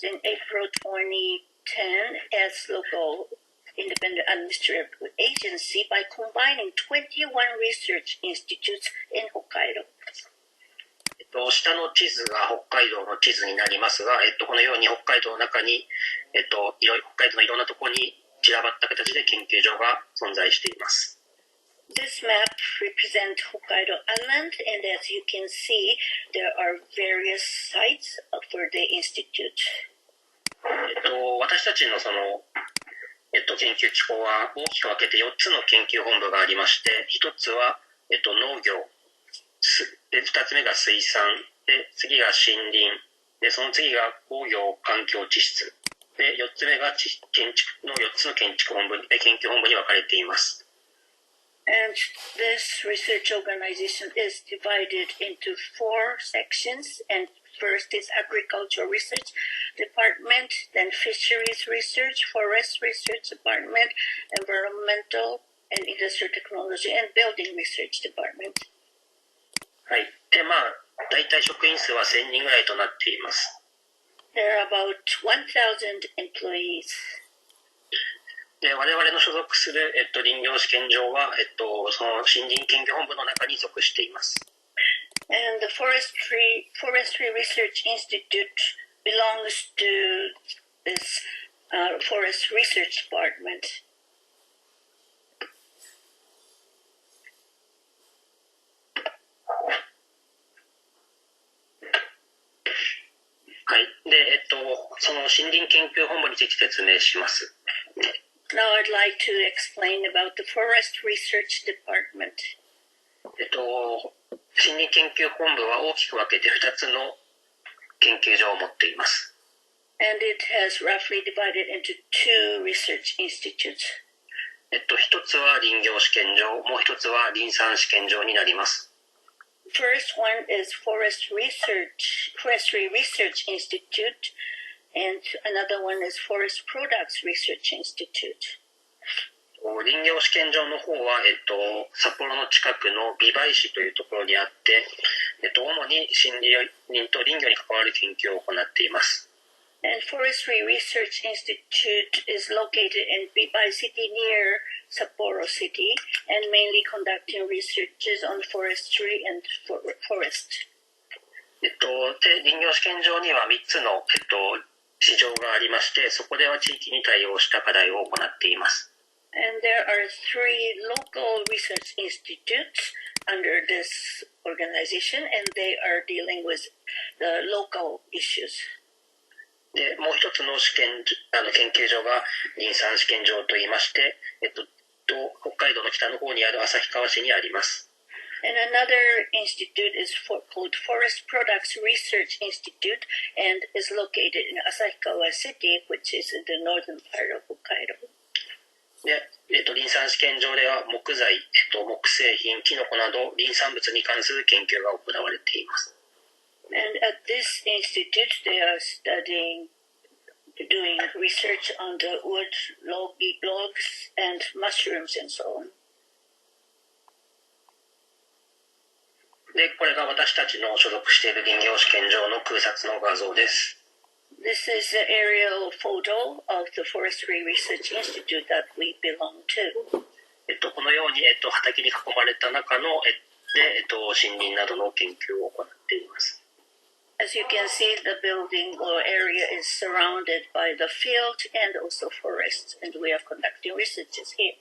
in April 2010 as local independent administrative agency by combining 21 research institutes in Hokkaido. 下の地図が北海道の地図になりますが、このように北海道の中に、北海道のいろんなところに散らばった形で研究所が存在しています。This map represents Hokkaido Island, and as you can see, there are various sites for the institute. 私たちのその、研究機構は大きく分けて4つの研究本部がありまして、1つは、農業で、2つ目が水産で、次が森林で、その次が工業環境地質で、4つ目が建築の4つの研究本部に分かれています。And this research organization is divided into 4 sections, and first is agricultural research department, then fisheries research, forest research department, environmental and industrial technology, and building research department. はい。で、大体職員数は1000人ぐらいとなっています。There are about 1,000 employees. で、我々の所属する、林業試験場は、その森林研究本部の中に属しています。And the Forestry Research Institute belongs to this Forest Research Department. はい。で、その森林研究本部について説明します。Now I'd like to explain about the Forest Research Department. 森林研究本部は大きく分けて2つの研究所を持っています。And it has roughly divided into 2 research institutes. 1つは林業試験場、もう1つは林産試験場になります。First one is Forestry Research Institute, and another one is Forest Products Research Institute. 林業試験場の方は、札幌の近くの美唄市というところにあって、主に森林と林業に関わる研究を行っています。And Forestry Research Institute is located in Bibai City near Sapporo City, and mainly conducting researches on forestry and forest. で、林業試験場には3つの、市場がありまして、そこでは地域に対応した課題を行っています。And there are 3 local research institutes under this organization, and they are dealing with the local issues. で、もう一つの研究所が林産試験場といいまして、北海道の北の方にある旭川市にあります。And another institute is called Forest Products Research Institute and is located in Asahikawa City, which is in the northern part of Hokkaido. で、林産試験場では木材、木製品、キノコなど林産物に関する研究が行われています。And at this institute, they are doing research on the wood, logs, and mushrooms and so on. で、これが私たちの所属している林業試験場の空撮の画像です。This is the aerial photo of the Forestry Research Institute that we belong to. このように、畑に囲まれた中の、で、森林などの研究を行っています。As you can see, the building or area is surrounded by the field and also forests, and we are conducting researches here.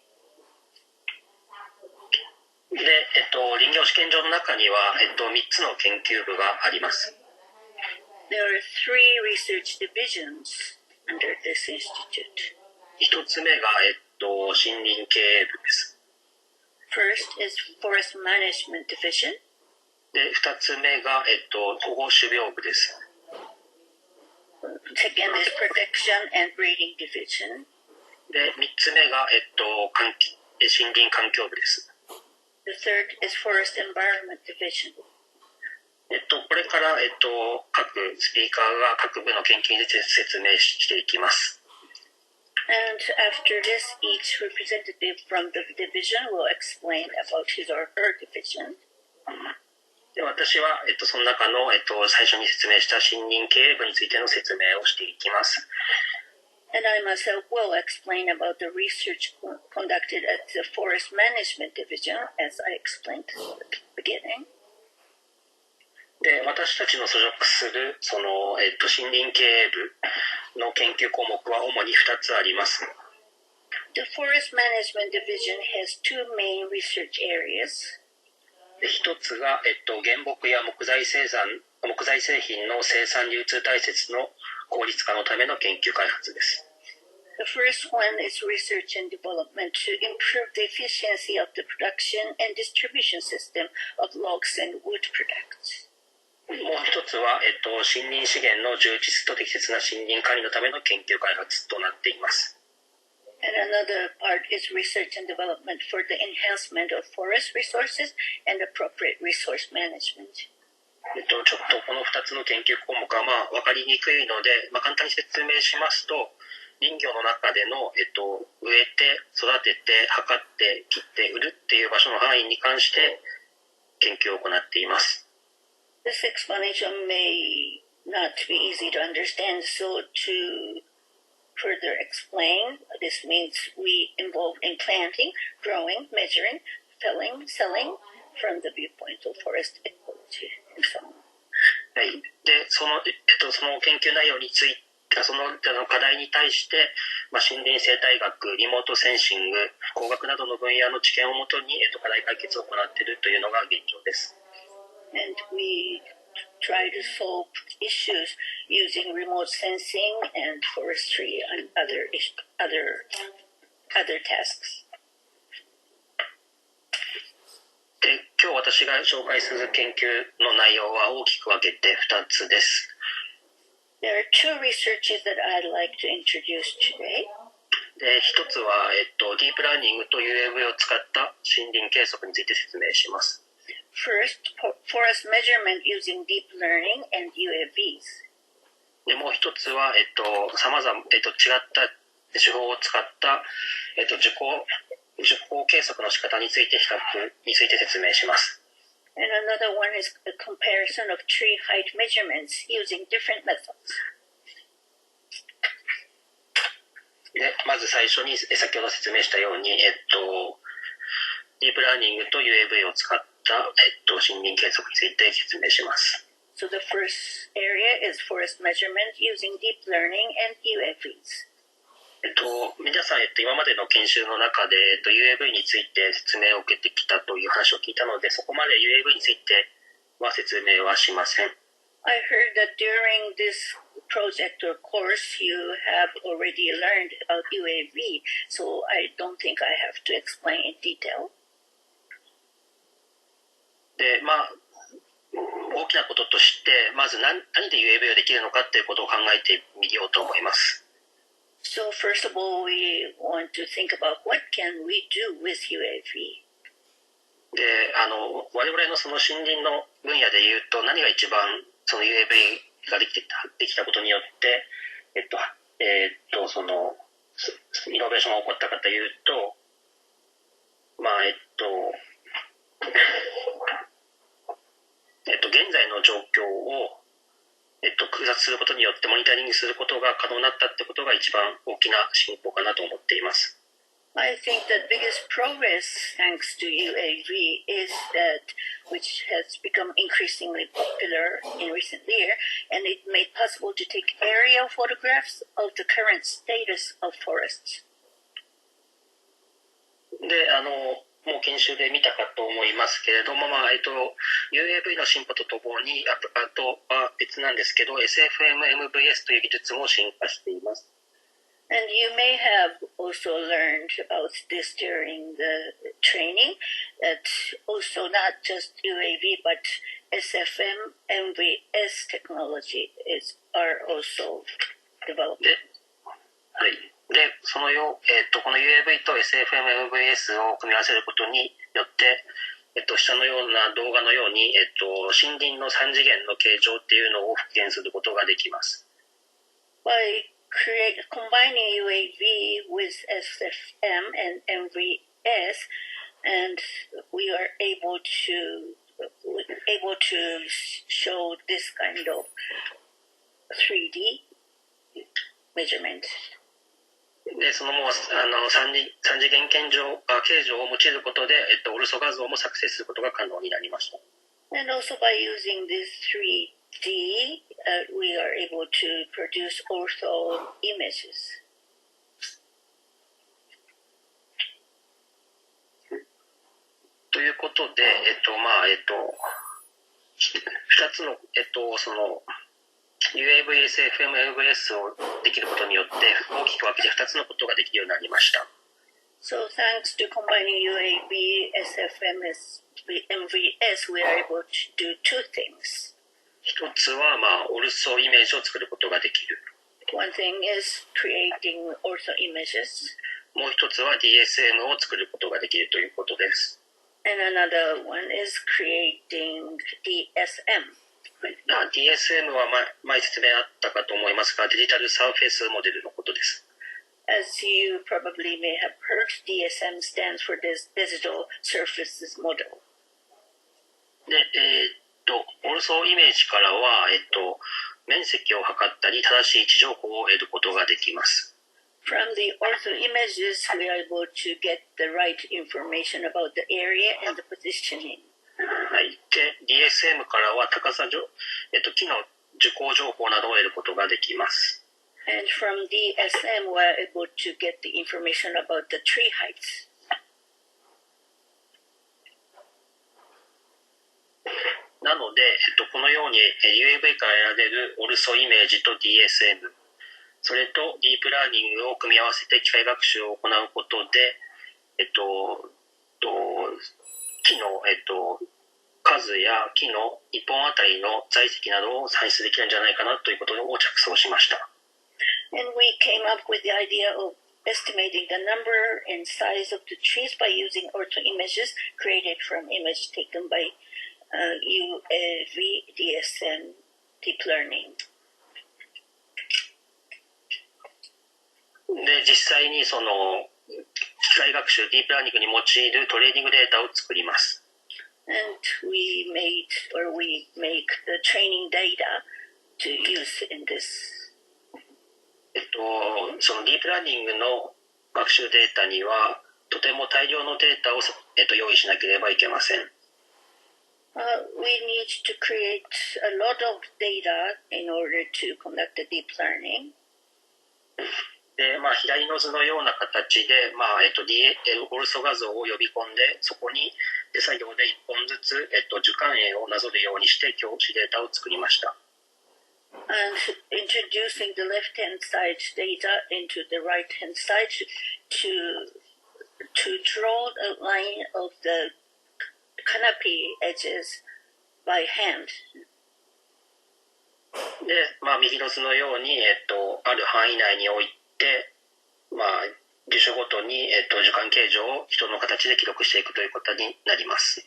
で、林業試験場の中には、3つの研究部があります。There are 3 research divisions under this institute. 1つ目が、森林経営部です。First is Forest Management Division. で、2つ目が、保護種苗部です。Second is Protection and Breeding Division. で、3つ目が、森林環境部です。The third is Forest Environment Division. これから、各スピーカーが各部の研究について説明していきます。And after this, each representative from the division will explain about his or her division. で、私は、その中の、最初に説明した森林経営部についての説明をしていきます。And I myself will explain about the research conducted at the Forest Management Division, as I explained at the beginning. で、私たちの所属する、森林経営部の研究項目は主に2つあります。The Forest Management Division has two main research areas. で、一つが、原木や木材製品の生産流通体制の効率化のための研究開発です。The first one is research and development to improve the efficiency of the production and distribution system of logs and wood products. もう一つは、森林資源の充実と適切な森林管理のための研究開発となっています。And another part is research and development for the enhancement of forest resources and appropriate resource management. ちょっとこの2つの研究項目は分かりにくいので、簡単に説明しますと、林業の中での、植えて、育てて、測って、切って、売るっていう場所の範囲に関して研究を行っています。This explanation may not be easy to understand, so to further explain, this means we involve in planting, growing, measuring, felling, selling from the viewpoint of forest ecology and so on. はい。で、その研究内容について、その課題に対して、森林生態学、リモートセンシング、工学などの分野の知見をもとに、課題解決を行っているというのが現状です。And we try to solve issues using remote sensing and forestry and other tasks. で、今日私が紹介する研究の内容は大きく分けて2つです。There are two researches that I'd like to introduce today. で、一つは、ディープラーニングと UAV を使った森林計測について説明します。First, forest measurement using deep learning and UAVs. で、もう一つは、様々、違った手法を使った、樹高計測の仕方について説明します。And another one is a comparison of tree height measurements using different methods. で、まず最初に先ほど説明したように、ディープラーニングと UAV を使った、森林計測について説明します。So the first area is forest measurement using deep learning and UAVs. 皆さん、今までの研修の中で、UAV について説明を受けてきたという話を聞いたので、そこまで UAV については説明はしません。I heard that during this project or course you have already learned about UAV, so I don't think I have to explain in detail. で、大きなこととして、まず何で UAV ができるのかということを考えてみようと思います。So first of all, we want to think about what can we do with UAV. で、我々のその森林の分野で言うと、何が一番その UAV ができたことによって、そのイノベーションが起こったかというと、現在の状況を空撮することによってモニタリングすることが可能になったってことが一番大きな進歩かなと思っています。I think the biggest progress thanks to UAV is that which has become increasingly popular in recent years, and it made possible to take aerial photographs of the current status of forests. で、もう研修で見たかと思いますけれども、UAV の進歩とともに、あとは別なんですけど、SFM-MVS という技術も進化しています。And you may have also learned about this during the training, that also not just UAV, but SFM, MVS technology are also developed. はい。で、この UAV と SFM-MVS を組み合わせることによって、下のような動画のように、森林の3次元の形状っていうのを復元することができます。By combining UAV with SFM and MVS, and we are able to able to show this kind of 3D measurement. で、そのもう三次元形状を用いることで、オルソ画像も作成することが可能になりました。And also by using this 3D, we are able to produce ortho images. ということで、2つの、その UAVs、FMVS をできることによって大きく分けて2つのことができるようになりました。So thanks to combining UAV, SFMS, MVS, we are able to do two things. 一つは、オルソイメージを作ることができる。One thing is creating ortho images. もう一つは DSM を作ることができるということです。And another one is creating DSM. DSM は前説明あったかと思いますが、デジタルサーフェイスモデルのことです。As you probably may have heard, DSM stands for this Digital Surfaces Model. で、オルソイメージからは、面積を測ったり、正しい位置情報を得ることができます。From the ortho images, we are able to get the right information about the area and the positioning. はい。で、DSM からは高さ木の樹高情報などを得ることができます。And from DSM, we are able to get the information about the tree heights. なので、このように UAV から得られるオルソイメージと DSM、それとディープラーニングを組み合わせて機械学習を行うことで、木の、数や木の一本あたりの材積などを算出できるんじゃないかなということを着想しました。And we came up with the idea of estimating the number and size of the trees by using ortho images created from images taken by UAV, DSM, deep learning. で、実際にその機械学習、ディープラーニングに用いるトレーニングデータを作ります。And we make the training data to use in this. そのディープラーニングの学習データにはとても大量のデータを、用意しなければいけません。We need to create a lot of data in order to conduct the deep learning. で、左の図のような形で、オルソ画像を呼び込んで、そこに手作業で1本ずつ、樹幹影をなぞるようにして教師データを作りました。And introducing the left-hand side data into the right-hand side to draw a line of the canopy edges by hand. で、右の図のように、ある範囲内において、樹種ごとに、樹幹形状を人の形で記録していくということになります。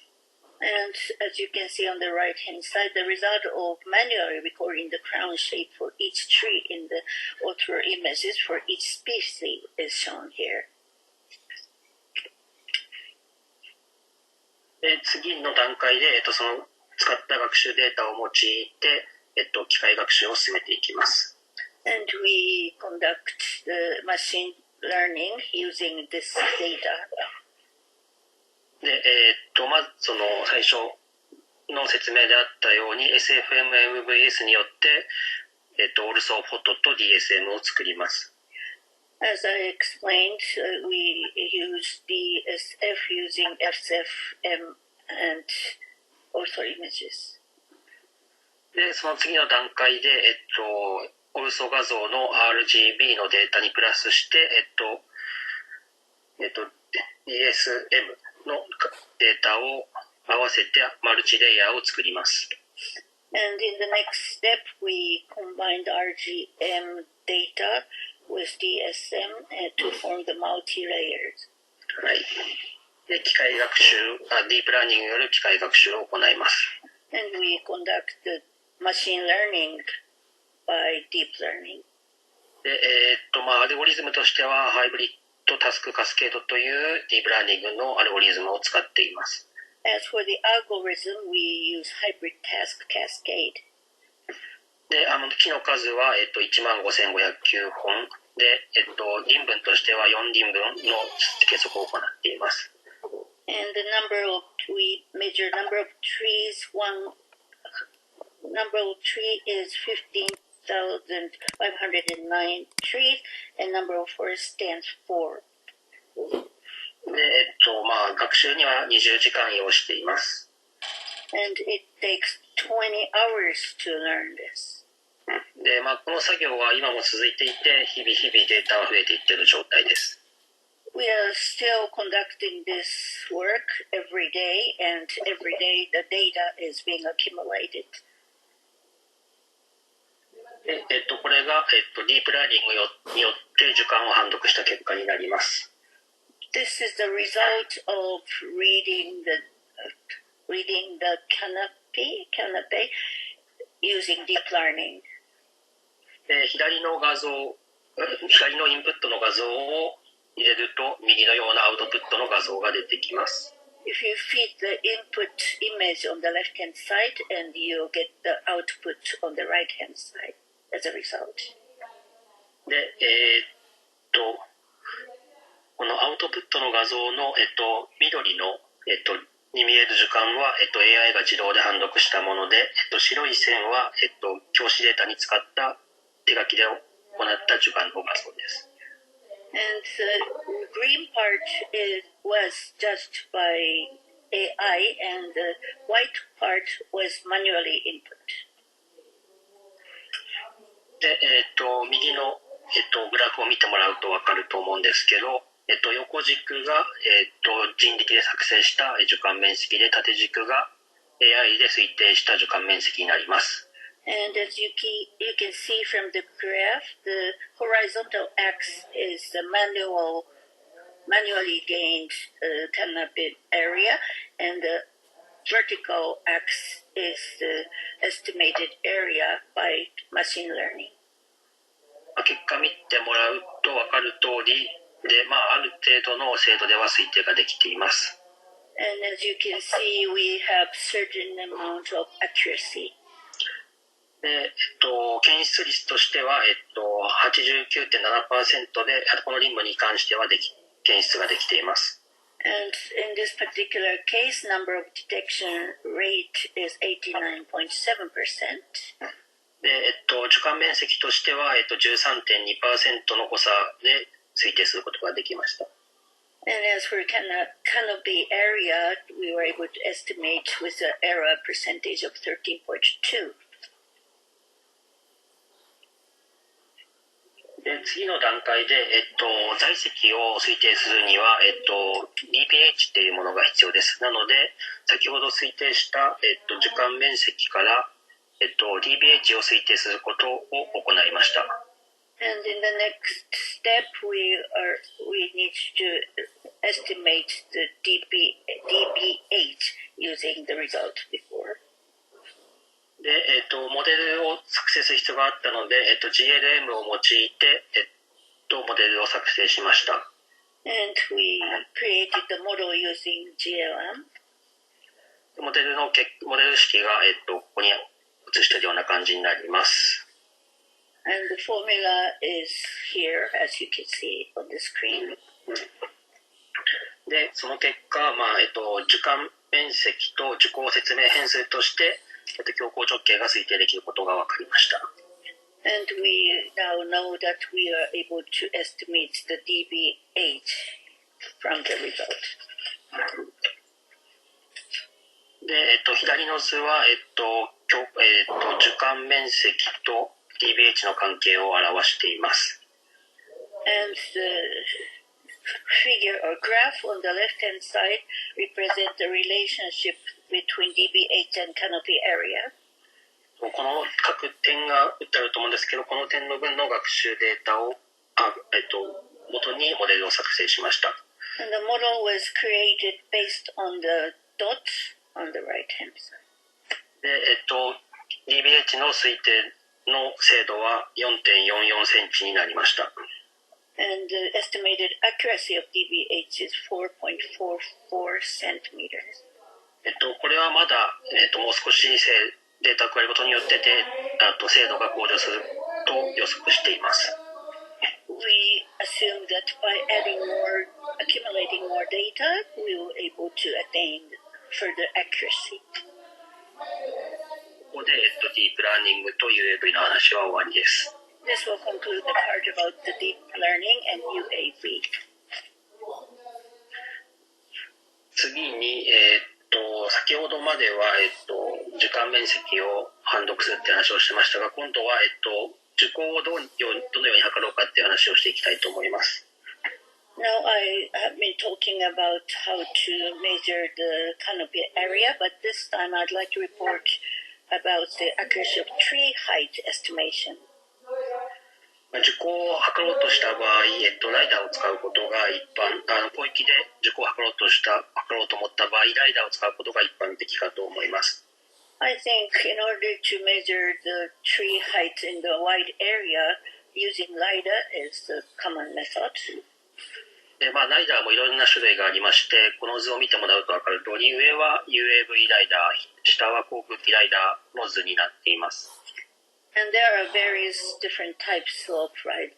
And as you can see on the right-hand side, the result of manually recording the crown shape for each tree in the ortho images for each species is shown here. で、次の段階で、その使った学習データを用いて、機械学習を進めていきます。And we conduct the machine learning using this data. で、まずその最初の説明であったように SFMVS によって、オルソフォトと DSM を作ります。As I explained, we use DSF using SFM and ortho images. で、その次の段階で、オルソ画像の RGB のデータにプラスして、DSM のデータを合わせてマルチレイヤーを作ります。And in the next step, we combined RGM data with DSM to form the multi-layers. はい。で、機械学習、ディープラーニングによる機械学習を行います。And we conduct the machine learning by deep learning. で、アルゴリズムとしてはハイブリッドタスクカスケードというディープラーニングのアルゴリズムを使っています。As for the algorithm, we use hybrid task cascade. で、木の数は、15,509本で、輪分としては4輪分の計測を行っています。And we measure number of trees. One number of tree is 15,509 trees, and number of forest stands 4. で、学習には20時間要しています。And it takes 20 hours to learn this. で、この作業は今も続いていて、日々データが増えていっている状態です。We are still conducting this work every day, and every day the data is being accumulated. で、これが、ディープラーニングによって時間を判読した結果になります。This is the result of reading the canopy using deep learning. で、左のインプットの画像を入れると右のようなアウトプットの画像が出てきます。If you feed the input image on the left-hand side, and you get the output on the right-hand side as a result. で、このアウトプットの画像の、緑の、に見える時間は、AI が自動で判読したもので、白い線は、教師データに使った手書きで行った時間の画像です。And the green part was judged by AI, and the white part was manually input. で、右の、グラフを見てもらうと分かると思うんですけど、横軸が、人力で作成した樹幹面積で、縦軸が AI で推定した樹幹面積になります。And as you can see from the graph, the horizontal axis is the manually gained canopy area, and the vertical axis is the estimated area by machine learning. 結果見てもらうと分かる通りで、ある程度の精度では推定ができています。And as you can see, we have certain amount of accuracy. で、検出率としては、89.7% で、この輪分に関しては検出ができています。And in this particular case, number of detection rate is 89.7%. で、樹幹面積としては、13.2% の誤差で推定することができました。And as for canopy area, we were able to estimate with an error percentage of 13.2. で、次の段階で、在積を推定するには、DPH っていうものが必要です。なので、先ほど推定した、樹幹面積から、DPH を推定することを行いました。And in the next step, we need to estimate the DPH using the result before. で、モデルを作成する必要があったので、GLM を用いて、モデルを作成しました。And we created the model using GLM. モデル式が、ここに映しているような感じになります。And the formula is here, as you can see on the screen. で、その結果、樹幹面積と樹高説明変数として、強行直径が推定できることが分かりました。And we now know that we are able to estimate the DBH from the result. で、左の図は、樹幹面積と DBH の関係を表しています。And the figure or graph on the left-hand side represents the relationship between DBH and canopy area. この各点が打ってあると思うんですけど、この点の分の学習データを元にモデルを作成しました。And the model was created based on the dots on the right-hand side. で、DBH の推定の精度は 4.44 センチになりました。And the estimated accuracy of DBH is 4.44 centimeters. これはまだ、もう少しデータを加えることによって精度が向上すると予測しています。We assume that by accumulating more data, we will be able to attain further accuracy. ここで、ディープラーニングと UAV の話は終わりです。This will conclude the part about the deep learning and UAV. 次に、先ほどまでは、時間面積を判読するって話をしてましたが、今度は、受講をどのように測ろうかっていう話をしていきたいと思います。Now I have been talking about how to measure the canopy area, but this time I'd like to report about the accuracy of tree height estimation. 受講を測ろうとした場合、ライダーを使うことが一般、広域で受講を測ろうと思った場合、ライダーを使うことが一般的かと思います。I think in order to measure the tree height in the wide area, using LiDAR is the common method. でライダーもいろいろな種類がありまして、この図を見てもらうと分かる通り、上は UAV ライダー、下は航空機ライダーの図になっています。And there are various different types of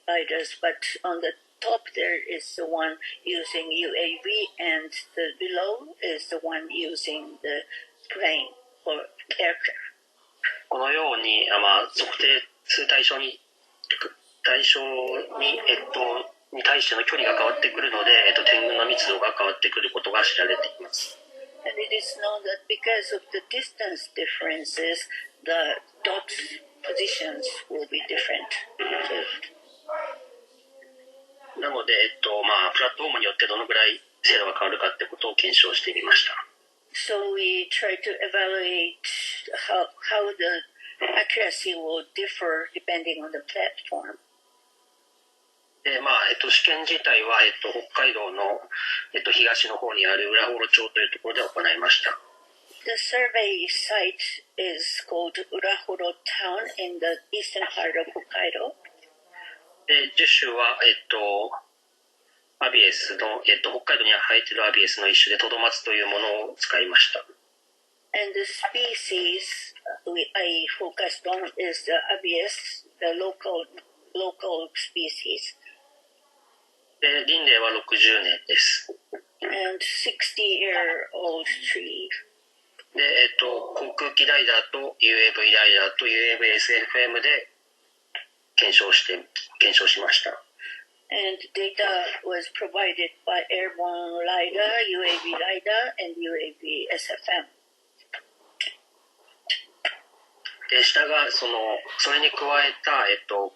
LiDARs, but on the top there is the one using UAV, and the below is the one using the plane or aircraft. このように、測定する対象に対しての距離が変わってくるので、点群の密度が変わってくることが知られています。And it is known that because of the distance differences, the dot positions will be different. なので、プラットフォームによってどのぐらい精度が変わるかってことを検証してみました。So we try to evaluate how the accuracy will differ depending on the platform. で試験自体は、北海道の、東の方にある浦幌町というところで行いました。The survey site is called Urahoro Town in the eastern part of Hokkaido. で、樹種は、アビエスの、北海道に生えているアビエスの一種でトドマツというものを使いました。And the species I focused on is the abies, the local species. で、林齢は60年です。And 60-year-old tree. で、航空機ライダーと UAV ライダーと UAV-SFM で検証しました。And data was provided by airborne LiDAR, UAV LiDAR, and UAV SFM. で、下がそれに加えた、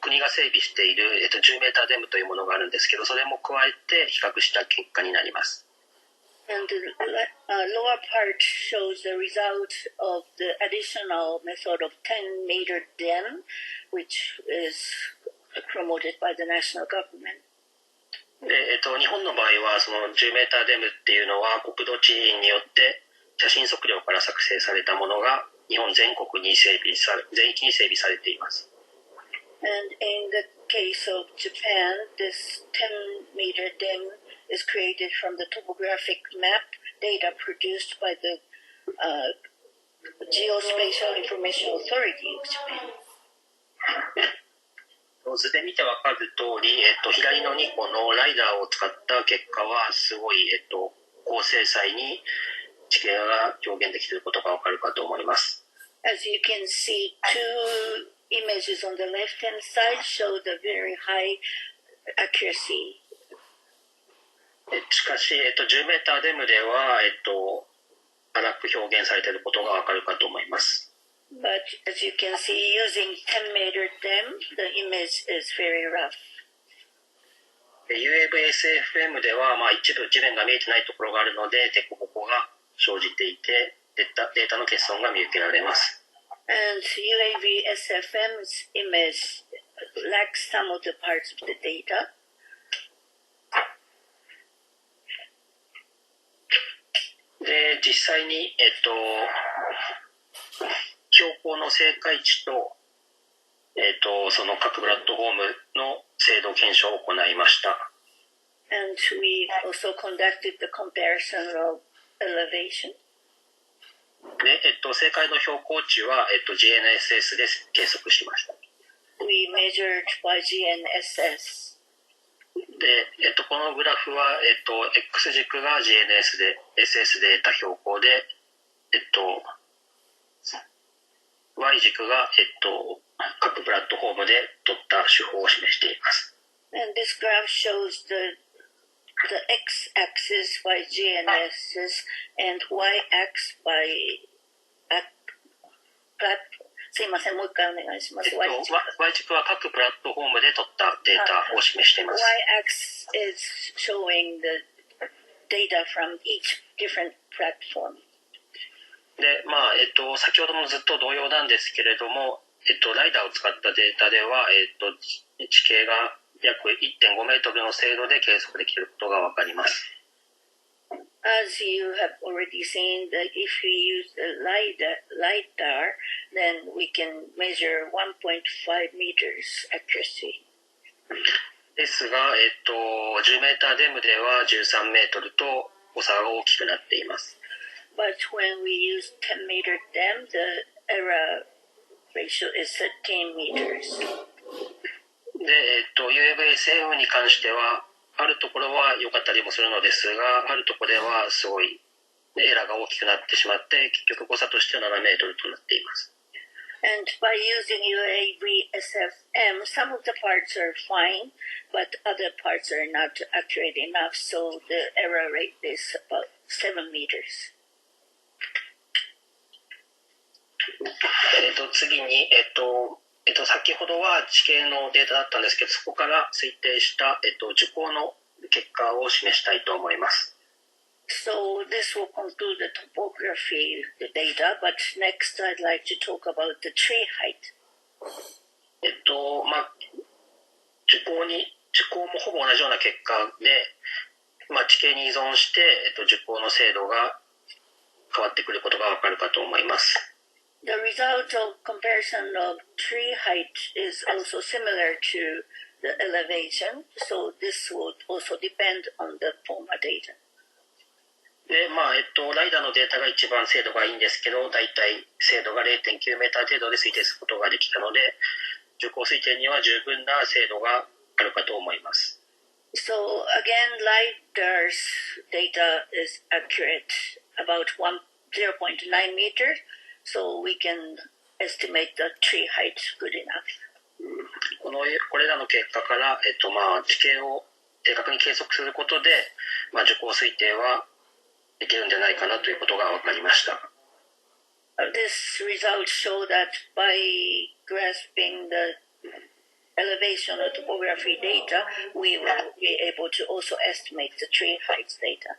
国が整備している、10メーターデムというものがあるんですけど、それも加えて比較した結果になります。And the lower part shows the result of the additional method of 10-meter dam, which is promoted by the national government. で、日本の場合はその10メーターデムっていうのは国土地理院によって写真測量から作成されたものが日本全域に整備されています。And in the case of Japan, this 10-meter dam is created from the topographic map data produced by the Geospatial Information Authority of Japan. 図で見てわかる通り、左の2個のライダーを使った結果はすごい、高精細に地形が表現できていることがわかるかと思います。As you can see, two images on the left-hand side show the very high accuracy. しかし、10メーターデムでは、荒く表現されていることがわかるかと思います。But as you can see, using 10-meter dam, the image is very rough. UAV-SFM では、一部地面が見えてないところがあるので、凸凹が生じていて、データの欠損が見受けられます。And UAV-SFM's image lacks some of the parts of the data. で、実際に、標高の正解値と、その各プラットフォームの精度検証を行いました。And we also conducted the comparison of elevation. で、正解の標高値は、GNSS で計測しました。We measured by GNSS. で、このグラフは、X 軸が GNSS で得た標高で、Y 軸が、各プラットフォームで取った手法を示しています。And this graph shows the x-axis by GNSS and y-axis by すいません、もう一回お願いします。Y 軸は各プラットフォームで取ったデータを示しています。Y-axis is showing the data from each different platform. で、先ほどもずっと同様なんですけれども、ライダーを使ったデータでは、地形が約 1.5 メートルの精度で計測できることがわかります。As you have already seen, that if we use the LiDAR, then we can measure 1.5 meters accuracy. ですが、10メーターデムでは13メートルと誤差が大きくなっています。But when we use 10 meter dam, the error ratio is 13 meters. で、UAVSM に関しては、あるところは良かったりもするのですが、あるところではすごいエラーが大きくなってしまって、結局誤差としては7メートルとなっています。And by using UAV-SFM, some of the parts are fine, but other parts are not accurate enough, so the error rate is about 7 meters. 次に、先ほどは地形のデータだったんですけど、そこから推定した、樹高の結果を示したいと思います。So this will conclude the topography, the data, but next I'd like to talk about the tree height. 樹高もほぼ同じような結果で、地形に依存して、樹高の精度が変わってくることがわかるかと思います。The result of comparison of tree height is also similar to the elevation, so this would also depend on the former data. で、ライダーのデータが一番精度がいいんですけど、だいたい精度が 0.9 メーター程度で推定することができたので、樹高推定には十分な精度があるかと思います。So again, LiDAR's data is accurate about 0.9 meters, so we can estimate the tree height good enough. これらの結果から、地形を正確に計測することで、樹高推定はできるんじゃないかなということが分かりました。This results show that by grasping the elevation or topography data, we will be able to also estimate the tree heights data.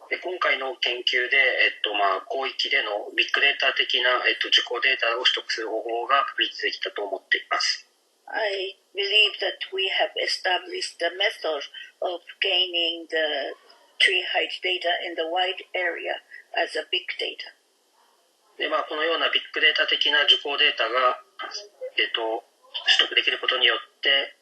で今回の研究で、広域でのビッグデータ的な、樹高データを取得する方法が確立できたと思っています。I believe that we have established the method of gaining the tree height data in the wide area as a big data. で、このようなビッグデータ的な樹高データが、取得できることによって、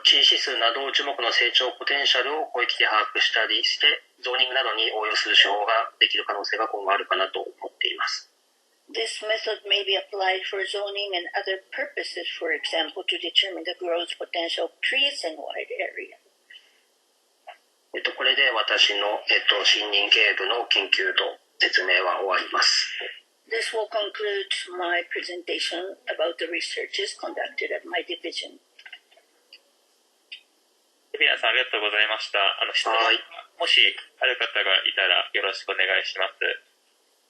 地位指数など樹木の成長ポテンシャルを広域で把握したりして、ゾーニングなどに応用する手法ができる可能性が今後あるかなと思っています。This method may be applied for zoning and other purposes, for example, to determine the growth potential of trees in wide area. これで私の、森林経営部の研究と説明は終わります。This will conclude my presentation about the researches conducted at my division. 皆さんありがとうございました。質問がもしある方がいたらよろしくお願いします。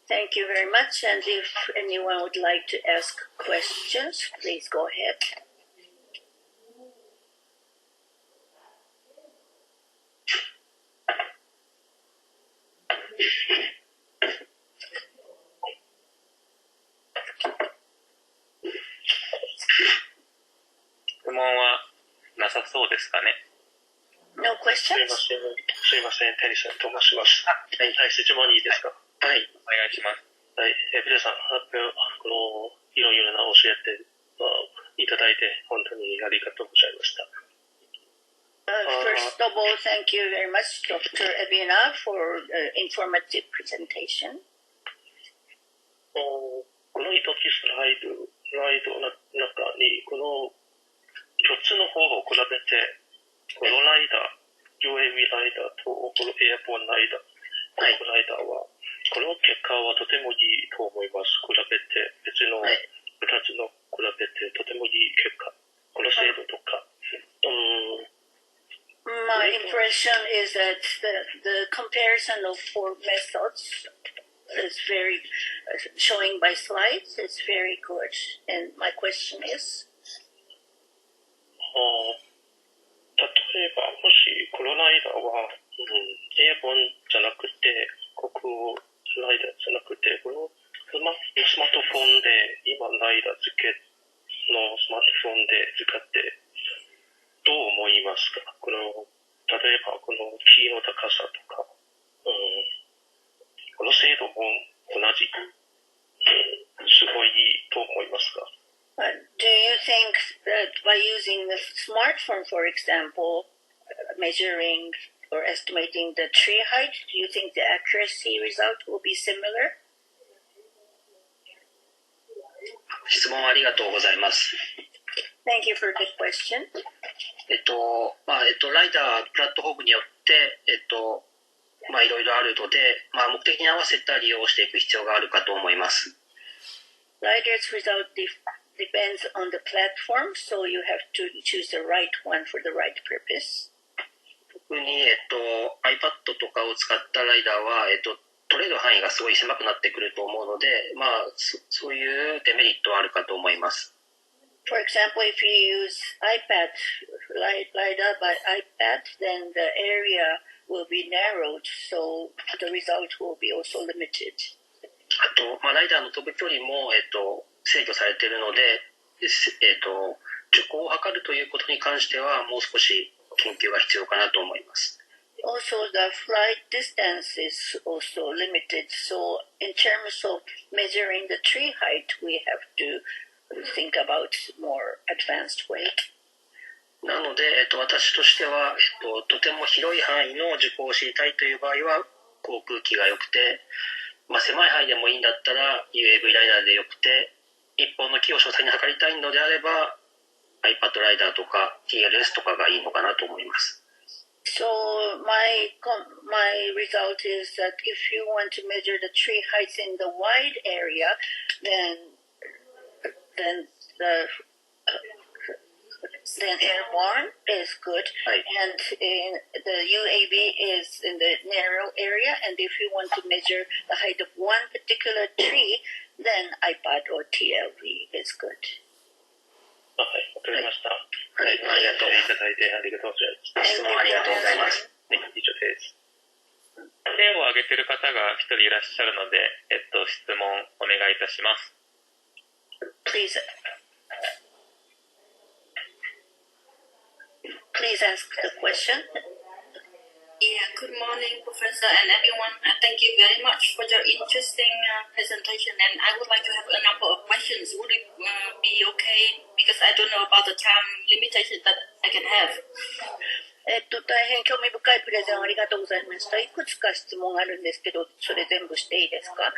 Thank you very much, and if anyone would like to ask questions, please go ahead. 質問はなさそうですかね。No questions? すいません、テニスと申します。はい、質問いいですか？はい、お願いします。はい、皆さん、このいろいろな教えていただいて本当にありがとうございました。First of all, thank you very much, Dr. Ebina, for the informative presentation. この一つスライドの中に、この4つの方を比べて、このライダー、UAV ライダーとこのエアポンライダー、コープライダーは、この結果はとてもいいと思います。比べて、別の2つの比べてとてもいい結果。この精度とか。My impression is that the comparison of four methods is very showing by slides is very good. And my question is, 例えば、もしこのライダーは、エアボンじゃなくて、国ライダーじゃなくて、このスマートフォンで、今ライダー付けのスマートフォンで使って、どう思いますか？この、例えばこのキーの高さとか、この精度も同じ、すごいと思いますかdo you think that by using the smartphone, for example, measuring or estimating the tree height, do you think the accuracy result will be similar? 質問ありがとうございます。Thank you for the question. ライダープラットフォームによって、いろいろあるので、目的に合わせた利用をしていく必要があるかと思います。LiDAR's result depends on the platform, so you have to choose the right one for the right purpose. 特に、iPad とかを使ったライダーは、取れる範囲がすごい狭くなってくると思うので、そういうデメリットはあるかと思います。For example, if you use iPad, LiDAR by iPad, then the area will be narrowed, so the result will be also limited. あと、ライダーの飛ぶ距離も、制御されているので、徐行を測るということに関しては、もう少し研究が必要かなと思います。Also, the flight distance is also limited, so in terms of measuring the tree height, we have to think about more advanced way. なので、私としては、とても広い範囲の受講を知りたいという場合は、航空機が良くて、狭い範囲でもいいんだったら UAV ライダーで良くて、一本の木を詳細に測りたいのであれば iPad ライダーとか TLS とかがいいのかなと思います。So my result is that if you want to measure the tree heights in the wide area, then airborne is good, and the UAV is in the narrow area. And if you want to measure the height of one particular tree, then iPad or TLV is good. はい、わかりました。はい、ありがとう。いただいてありがとうございます。質問ありがとうございます。以上です。手を挙げてる方が一人いらっしゃるので、質問お願いいたします。Please ask the question. Yeah, good morning, Professor and everyone. Thank you very much for your interesting presentation. And I would like to have a number of questions. Would it be okay? Because I don't know about the time limitation that I can have. 大変興味深いプレゼンをありがとうございました。いくつか質問があるんですけど、それ全部していいですか？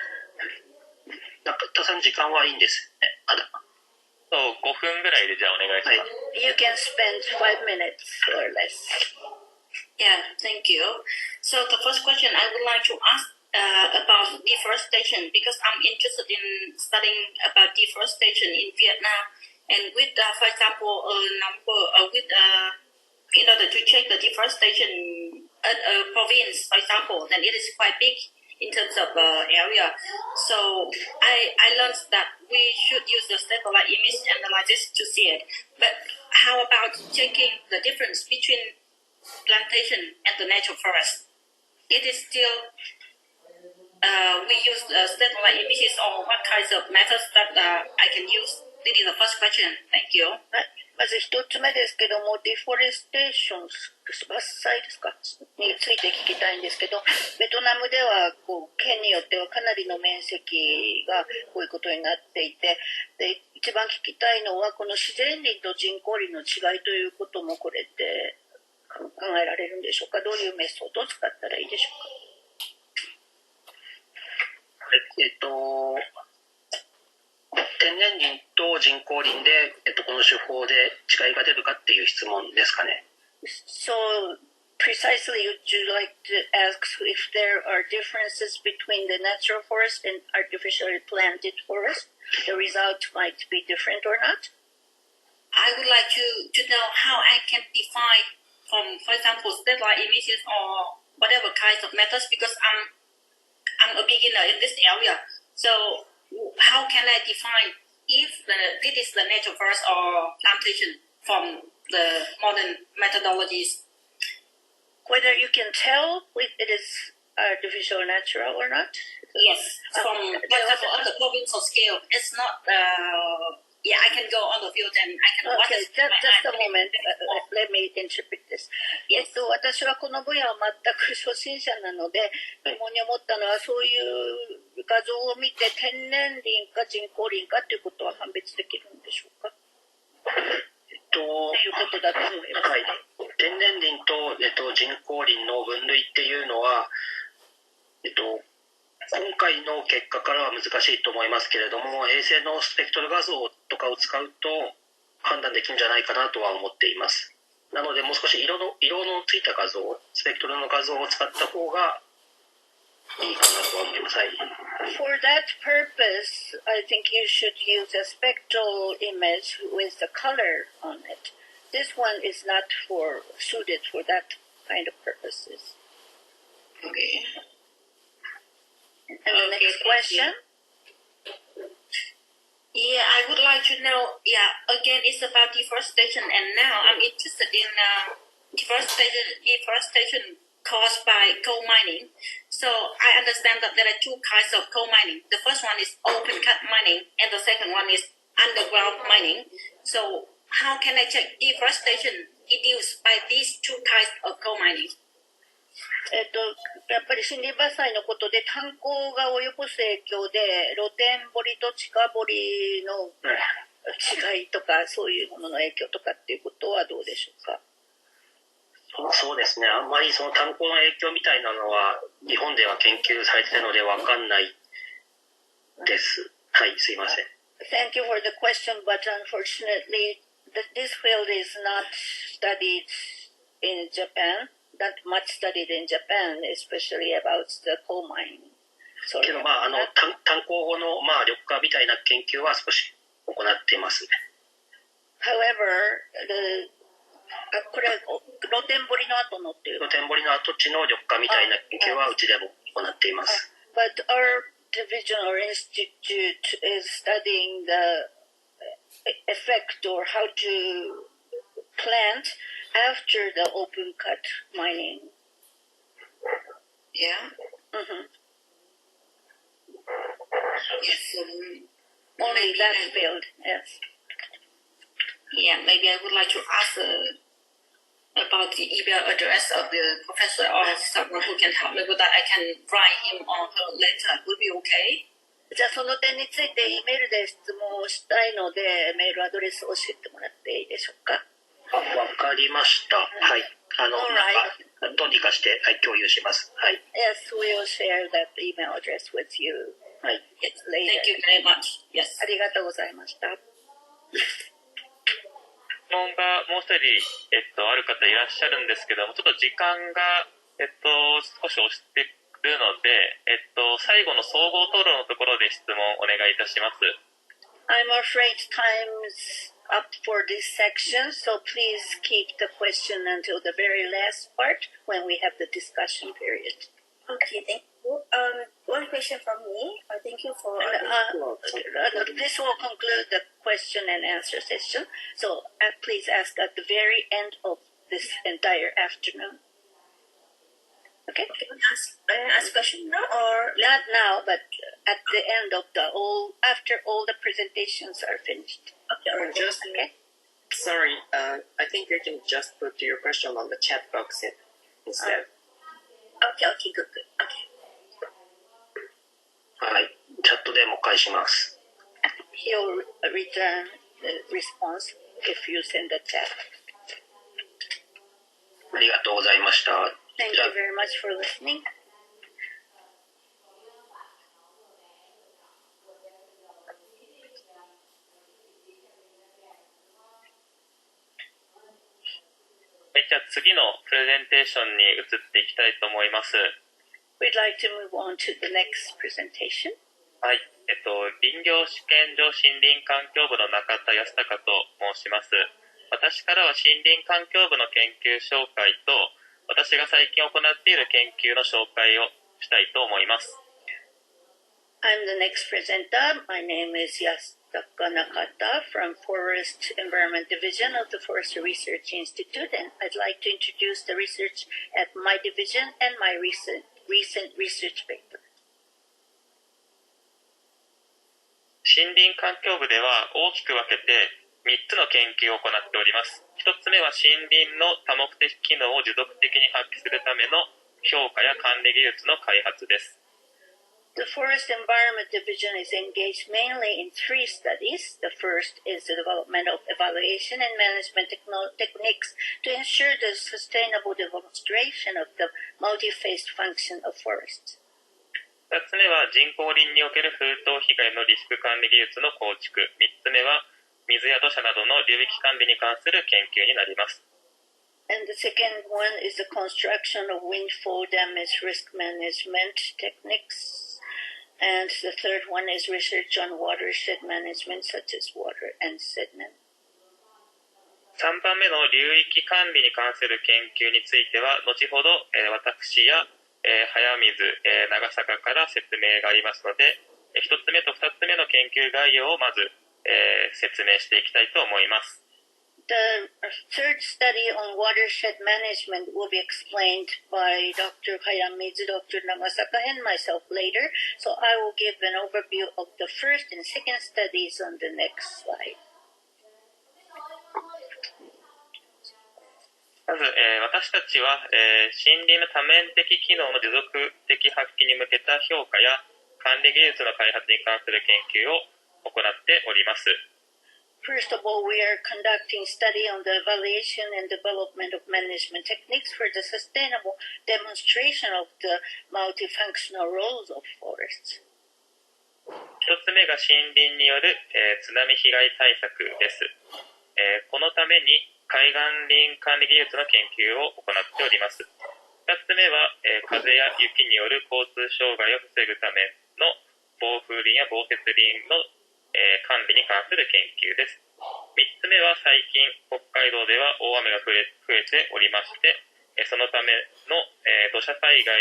中田さん、時間はいいんですね。まだ。そう、5分ぐらいでじゃあお願いします。You can spend 5 minutes or less. Yeah, thank you. So the first question I would like to ask about deforestation, because I'm interested in studying about deforestation in Vietnam, and with, for example, in order to check the deforestation at a province, for example, then it is quite big in terms of area. So I learned that we should use the satellite image analysis to see it. But how about checking the difference between plantation and the natural forest? It is still we use satellite images, or what kinds of methods that I can use? This is the first question. Thank you. まず一つ目ですけども、ディフォレステーション、伐採ですかについて聞きたいんですけど、ベトナムでは県によってはかなりの面積がこういうことになっていて、で一番聞きたいのはこの自然林と人工林の違いということもこれって考えられるんでしょうか？どういうメソッドを使ったらいいでしょうか？天然林と人工林で、この手法で違いが出るかっていう質問ですかね。So, precisely, would you like to ask if there are differences between the natural forest and artificially planted forest? The result might be different or not? I would like to know how I can define from, for example, satellite emissions or whatever kinds of methods, because I'm a beginner in this area. So how can I define if this is the natural forest or plantation from the modern methodologies? Whether you can tell if it is artificial or natural or not? Yes, from, for example, on the provincial scale, it's not, I can go on the field and I can watch Okay, it. just a moment. Let me interpret this. 私はこの分野は全く初心者なので、疑問に思ったのは、そういう画像を見て、天然林か人工林かということは判別できるんでしょうか？ということだと思います。はい。天然林と、人工林の分類っていうのは、今回の結果からは難しいと思いますけれども、衛星のスペクトル画像とかを使うと判断できるんじゃないかなとは思っています。なので、もう少し色のついた画像、スペクトルの画像を使った方がいいかなとは思います。はい。For that purpose, I think you should use a spectral image with the color on it. This one is not suited for that kind of purposes. Okay. And the next question? Yeah, I would like to know, again, it's about deforestation, and now I'm interested in deforestation caused by coal mining. So I understand that there are two kinds of coal mining. The first one is open cut mining, and the second one is underground mining. So how can I check deforestation induced by these two kinds of coal mining? やっぱり森林伐採のことで炭鉱が及ぼす影響で露天掘りと地下掘りの違いとかそういうものの影響とかっていうことはどうでしょうか？そうですね。あんまりその炭鉱の影響みたいなのは日本では研究されているので分かんないです。はい、すいません。Thank you for the question, but unfortunately, this field is not studied in Japan. Not much studied in Japan, especially about the coal mining. けど炭鉱の緑化みたいな研究は少し行っていますね。However, これ露天掘りの後のっていう。露天掘りの跡地の緑化みたいな研究はうちでも行っています。But our division or institute is studying the effect or how to plant after the open cut mining. Yeah. Mm-hmm. Yes. Only that field, yes. Yeah, maybe I would like to ask about the email address of the professor or someone who can help me with that. I can write him or her later. Will be okay? じゃあその点について E メールで質問をしたいのでメールアドレスを教えてもらっていいでしょうか？わかりました。はい。どうにかして、はい、共有します。はい。Yes, we'll share that email address with you. はい。Yes, later. Thank you very much. Yes. ありがとうございました。質問がもう一人、ある方いらっしゃるんですけども、ちょっと時間が、少し押してるので、最後の総合討論のところで質問お願いいたします。I'm afraid time's up for this section, so please keep the question until the very last part when we have the discussion period. Okay, thank you. One question from me. Thank you for... This will conclude the question and answer session, so please ask at the very end of this entire afternoon. Okay? Ask question now or... Not now, but at the end of after all the presentations are finished. Okay, Or just, Okay? sorry, I think you can just put your question on the chat box instead. Okay, good. Okay. はい。チャットでも返します。He'll return the response if you send a chat. ありがとうございました。Thank you very much for listening. はい、じゃあ次のプレゼンテーションに移っていきたいと思います。We'd like to move on to the next presentation. はい、林業試験場森林環境部の中田康隆と申します。私からは森林環境部の研究紹介と、私が最近行っている研究の紹介をしたいと思います。I'm the next presenter. My name is Yasutaka Nakata from Forest Environment Division of the Forestry Research Institute, and I'd like to introduce the research at my division and my recent research paper. 森林環境部では大きく分けて3つの研究を行っております。1つ目は森林の多目的機能を持続的に発揮するための評価や管理技術の開発です。The Forest Environment Division is engaged mainly in 3 studies. The first is the development of evaluation and management techniques to ensure the sustainable demonstration of the multi-phased function of forests. 2つ目は人工林における風討被害のリスク管理技術の構築。3つ目は水や土砂などの流域管理に関する研究になります。And the second one is the construction of windfall damage risk management techniques. And the third one is research on watershed management such as water and sediment. 3番目の流域管理に関する研究については、後ほど、私や、早水、長坂から説明がありますので、1つ目と2つ目の研究概要をまず、説明していきたいと思います。The third study on watershed management will be explained by Dr. Hayamizu, Dr. Nagasaka, and myself later. So I will give an overview of the first and second studies on the next slide. まず、私たちは、森林の多面的機能の持続的発揮に向けた評価や管理技術の開発に関する研究を行っております。First of all, we are conducting study on the evaluation and development of management techniques for the sustainable demonstration of the multifunctional roles of forests. 一つ目が森林による、津波被害対策です。このために海岸林管理技術の研究を行っております。二つ目は、風や雪による交通障害を防ぐための防風林や防雪林の管理に関する研究です。3つ目は最近北海道では大雨が増えておりまして、そのための土砂災害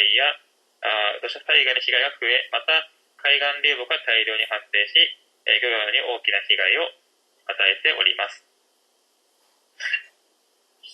の被害が増え、また海岸流木が大量に発生し、漁業に大きな被害を与えております。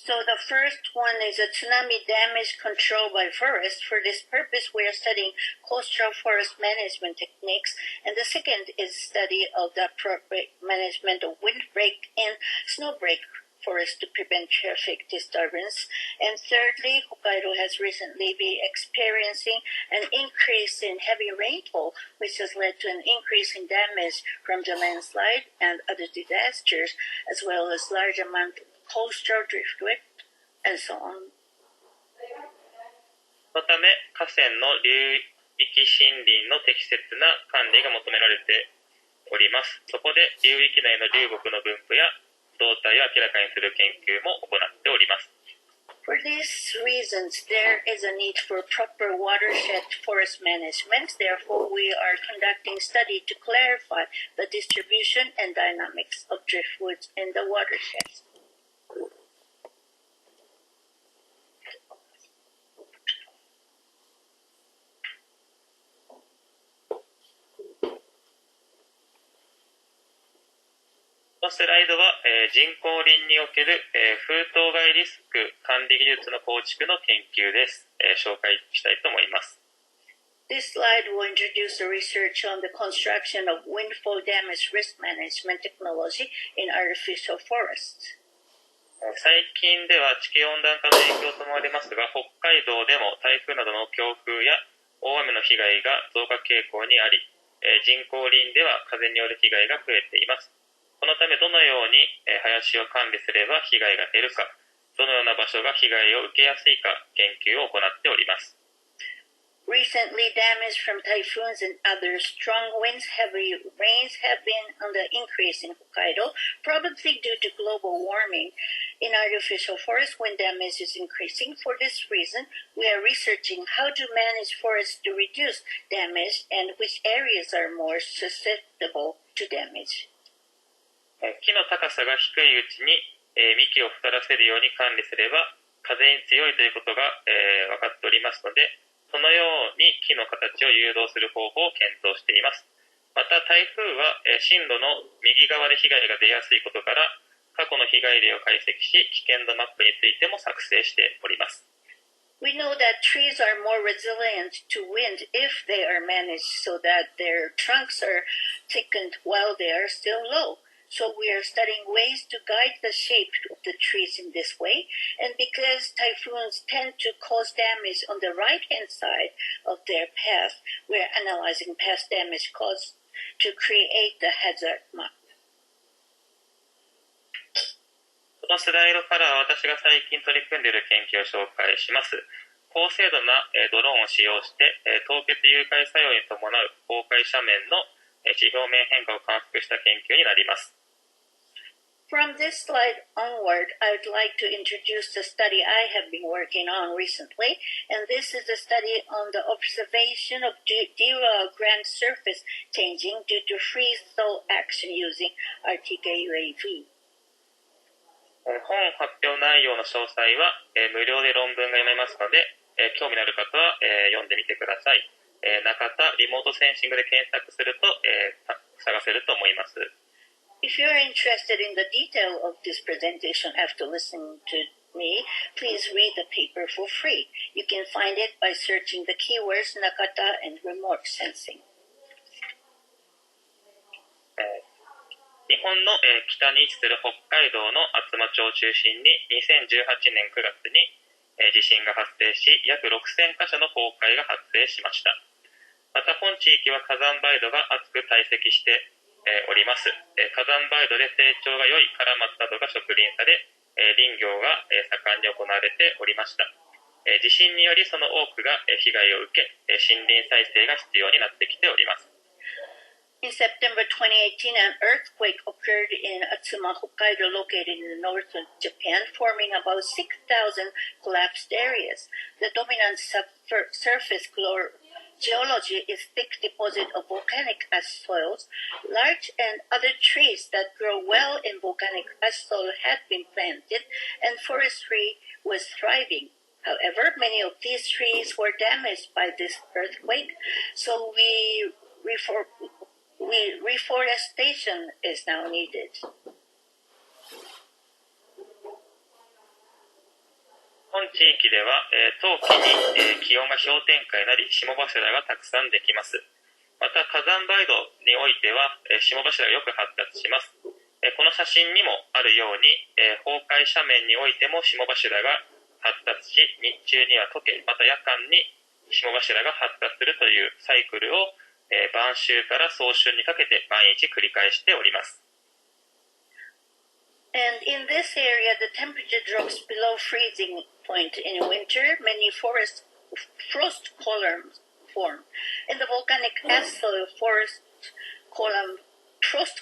So the first one is a tsunami damage control by forest. For this purpose, we are studying coastal forest management techniques. And the second is study of the appropriate management of windbreak and snowbreak forests to prevent traffic disturbance. And thirdly, Hokkaido has recently been experiencing an increase in heavy rainfall, which has led to an increase in damage from the landslide and other disasters, as well as large amount of coastal driftwood, and so on. そのため、河川の流域森林の適切な管理が求められております。そこで流域内の流木の分布や動態を明らかにする研究も行っております。For these reasons, there is a need for proper watershed forest management. Therefore, we are conducting study to clarify the distribution and dynamics of driftwoods in the watersheds. このスライドは、人工林における、風当害リスク管理技術の構築の研究です。紹介したいと思います。This slide will introduce the research on the construction of windfall damage risk management technology in artificial forests. 最近では地球温暖化の影響と思われますが、北海道でも台風などの強風や大雨の被害が増加傾向にあり、人工林では風による被害が増えています。このためどのように林を管理すれば被害が減るか、どのような場所が被害を受けやすいか研究を行っております。Recently, damage from typhoons and other strong winds, heavy rains have been on the increase in Hokkaido, probably due to global warming. In artificial forest, wind damage is increasing. For this reason, we are researching how to manage forests to reduce damage and which areas are more susceptible to damage. 木の高さが低いうちに、幹を太らせるように管理すれば風に強いということが、分かっておりますので、そのように木の形を誘導する方法を検討しています。また台風は、進路の右側で被害が出やすいことから過去の被害例を解析し危険度マップについても作成しております。We know that trees are more resilient to wind if they are managed so that their trunks are thickened while they are still low. So we are studying ways to guide the shape of the trees in this way. And because typhoons tend to cause damage on the right-hand side of their path, we are analyzing past damage caused to create the hazard map. このスライドからは私が最近取り組んでいる研究を紹介します。高精度なドローンを使用して凍結融解作用に伴う崩壊斜面の地表面変化を観測した研究になります。From this slide onward, I would like to introduce the study I have been working on recently, and this is a study on the observation of Dira ground surface changing due to freeze-thaw action using RTK UAV. 本発表内容の詳細は、無料で論文が読めますので、興味のある方は、読んでみてください。中田リモートセンシングで検索すると、探せると思います。If you're interested in the detail of this presentation after listening to me, please read the paper for free. You can find it by searching the keywords Nakata and remote sensing. 日本の北に位置する北海道の厚真町を中心に2018年9月に地震が発生し約6000カ所の崩壊が発生しました。また本地域は火山灰土が厚く堆積しております。火山灰土で成長が良いカラマツなどが植林され林業が盛んに行われておりました。地震によりその多くが被害を受け森林再生が必要になってきております。In September 2018, an earthquake occurred in Atsuma, Hokkaido, located in the north of Japan, forming about 6,000 collapsed areas. The dominant surface geology is thick deposit of volcanic ash soils. Large and other trees that grow well in volcanic ash soil had been planted, and forestry was thriving. However, many of these trees were damaged by this earthquake, so reforestation is now needed. 本地域では、冬季に、気温が氷点下になり霜柱がたくさんできます。また火山灰土においては、霜柱がよく発達します。この写真にもあるように、崩壊斜面においても霜柱が発達し日中には溶けまた夜間に霜柱が発達するというサイクルを晩秋から早春にかけて毎日繰り返しております。And in this area, the temperature drops below freezing point in winter. Many frost columns form. In the volcanic ash soil, frost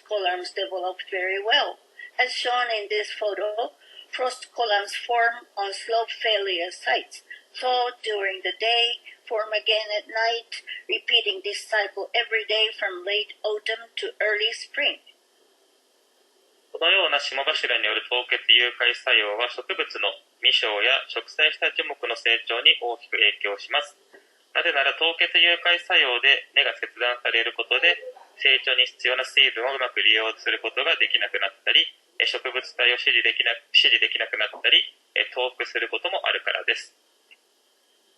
columns developed very well. As shown in this photo, frost columns form on slope failure sites. Thaw during the day, form again at night, repeating this cycle every day from late autumn to early spring. このような霜柱による凍結融解作用は植物の未生や植栽した樹木の成長に大きく影響します。なぜなら凍結融解作用で根が切断されることで成長に必要な水分をうまく利用することができなくなったり植物体を支持できなくなったり凍結することもあるからです。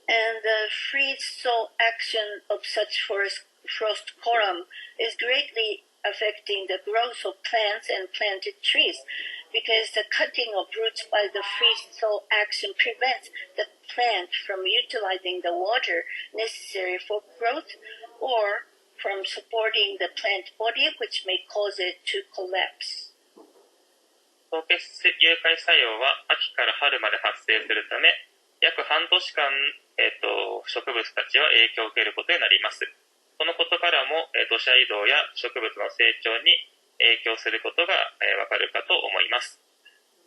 And the freeze-thaw action of such frost column is greatly affecting the growth of plants and planted trees because the cutting of roots by the freeze-thaw action prevents the plant from utilizing the water necessary for growth or from supporting the plant body, which may cause it to collapse. 凍結融解作用は秋から春まで発生するため約半年間、植物たちは影響を受けることになります。そのことからも、土砂移動や植物の成長に影響することがわかるかと思います。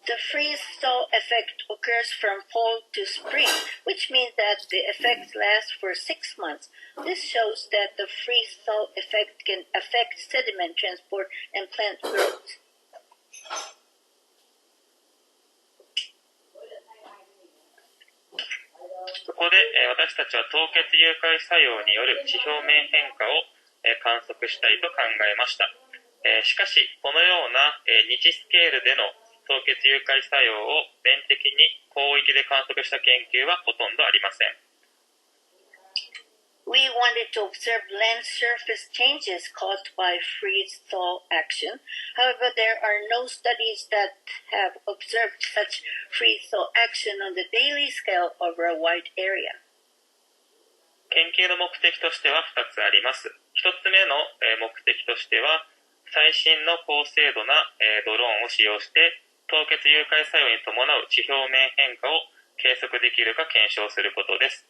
The freeze-thaw effect occurs from fall to spring, which means that the effect lasts for 6 months. This shows that the freeze-thaw effect can affect sediment transport and plant growth. そこで私たちは凍結融解作用による地表面変化を観測したいと考えました。しかし、このような日スケールでの凍結融解作用を電的に広域で観測した研究はほとんどありません。We wanted to observe land surface changes caused by freeze-thaw action. However, there are no studies that have observed such freeze-thaw action on the daily scale over a wide area. 研究の目的としては2つあります。1つ目の目的としては、最新の高精度なドローンを使用して凍結融解作用に伴う地表面変化を計測できるか検証することです。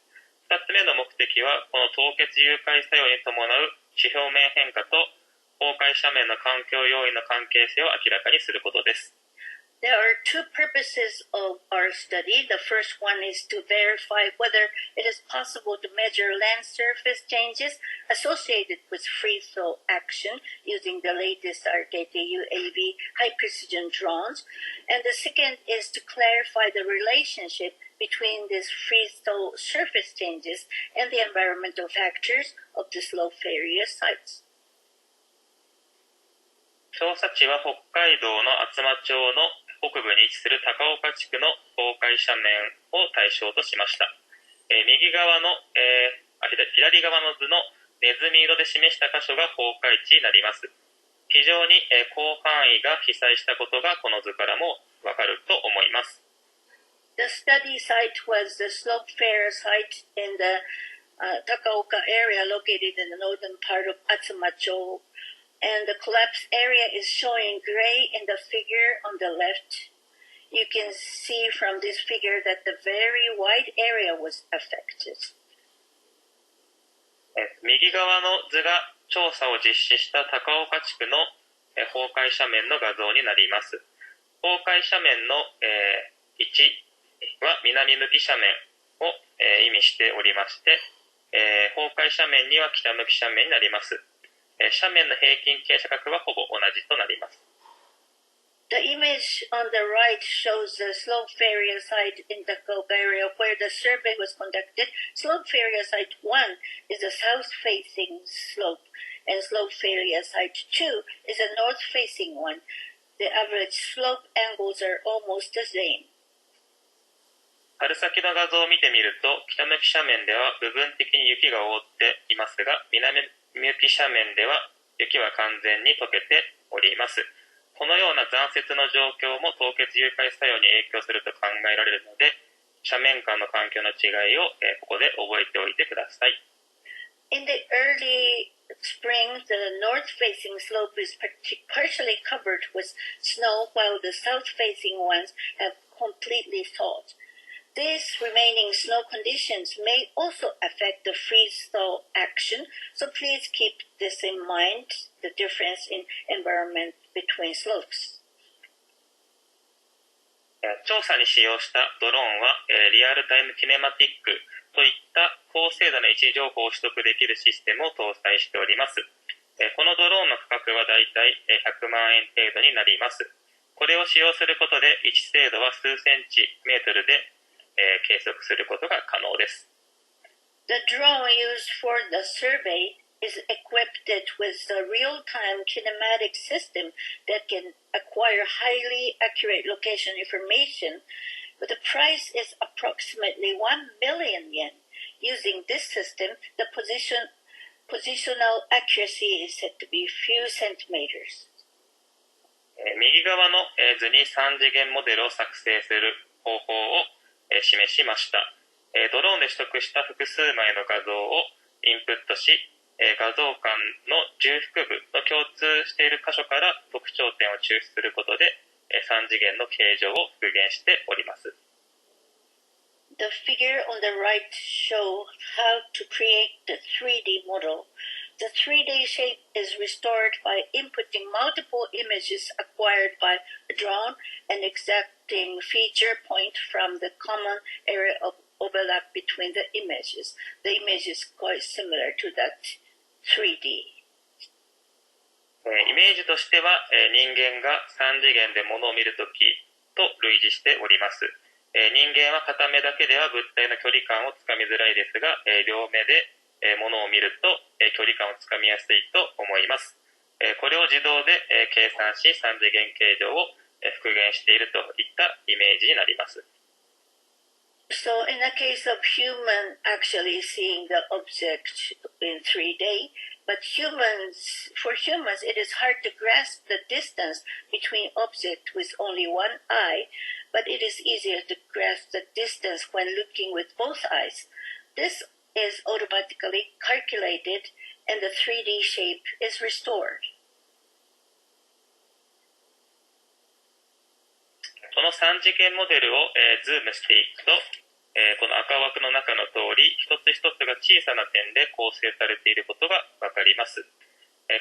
2つ目の目的は、この凍結融解作用に伴う地表面変化と崩壊斜面の環境要因の関係性を明らかにすることです。There are two purposes of our study. The first one is to verify whether it is possible to measure land surface changes associated with freeze-thaw action using the latest RTT UAV high-precision drones. And the second is to clarify the relationship between these freeze-thaw surface changes and the environmental factors of the slope area sites. 調査地は北海道の厚真町の北部に位置する高岡地区の崩壊斜面を対象としました。左側の図のネズミ色で示した箇所が崩壊地になります。非常に広範囲が被災したことがこの図からもわかると思います。The study site was the slope fair site in the Takaoka area located in the northern part of Atsumacho. And the collapse area is showing gray in the figure on the left. You can see from this figure that the very wide area was affected. 右側の図が調査を実施した高岡地区の崩壊斜面の画像になります。崩壊斜面の1は南向き斜面を意味しておりまして、崩壊斜面には北向き斜面になります。斜面の平均傾斜角はほぼ同じとなります。The image on the right shows the slope area site in the Takaoka area where the survey was conducted. Slope area site 1 is a south-facing slope, and slope area site 2 is a north-facing one. The average slope angles are almost the same. 春先の画像を見てみると、北向き斜面では部分的に雪が覆っていますが、南向き斜面では雪は完全に溶けております。このような残雪の状況も凍結融解作用に影響すると考えられるので、斜面間の環境の違いをここで覚えておいてください。In the early spring, the north-facing slope is partially covered with snow, while the south-facing ones have completely thawed. These remaining snow conditions may also affect the freeze-thaw action, so please keep this in mind, the difference in environment between slopes. 調査に使用したドローンはリアルタイムキネマティックといった高精度な位置情報を取得できるシステムを搭載しております。このドローンの価格はだいたい100万円程度になります。これを使用することで位置精度は数センチメートルで計測することが可能です。The drone used for the survey is equipped with a real-time kinematic system that can acquire highly accurate location information, but the price is approximately 1 million yen. Using this system, the positional accuracy is said to be few centimeters. 右側の図に3次元モデルを作成する方法を示しました。ドローンで取得した複数枚の画像をインプットし、画像間の重複部の共通している箇所から特徴点を抽出することで3次元の形状を復元しております。The figure on the right shows how to create the 3D model. The 3D shape is restored by inputting multiple images acquired by a drone and exacting feature point from the common area of overlap between the images. The image is quite similar to that 3D. イメージとしては、人間が3次元で物を見るときと類似しております。人間は片目だけでは物体の距離感をつかみづらいですが、両目で、物を見ると、距離感をつかみやすいと思います。これを自動で、計算し3次元形状を、復元しているといったイメージになります。So in the case of human actually seeing the object in 3D, but for humans, it is hard to grasp the distance between objects with only one eye, but it is easier to grasp the distance when looking with both eyes. This is automatically calculated and the 3D shape is restored. この3次元モデルを、ズームしていくと、この赤枠の中の通り、一つ一つが小さな点で構成されていることがわかります。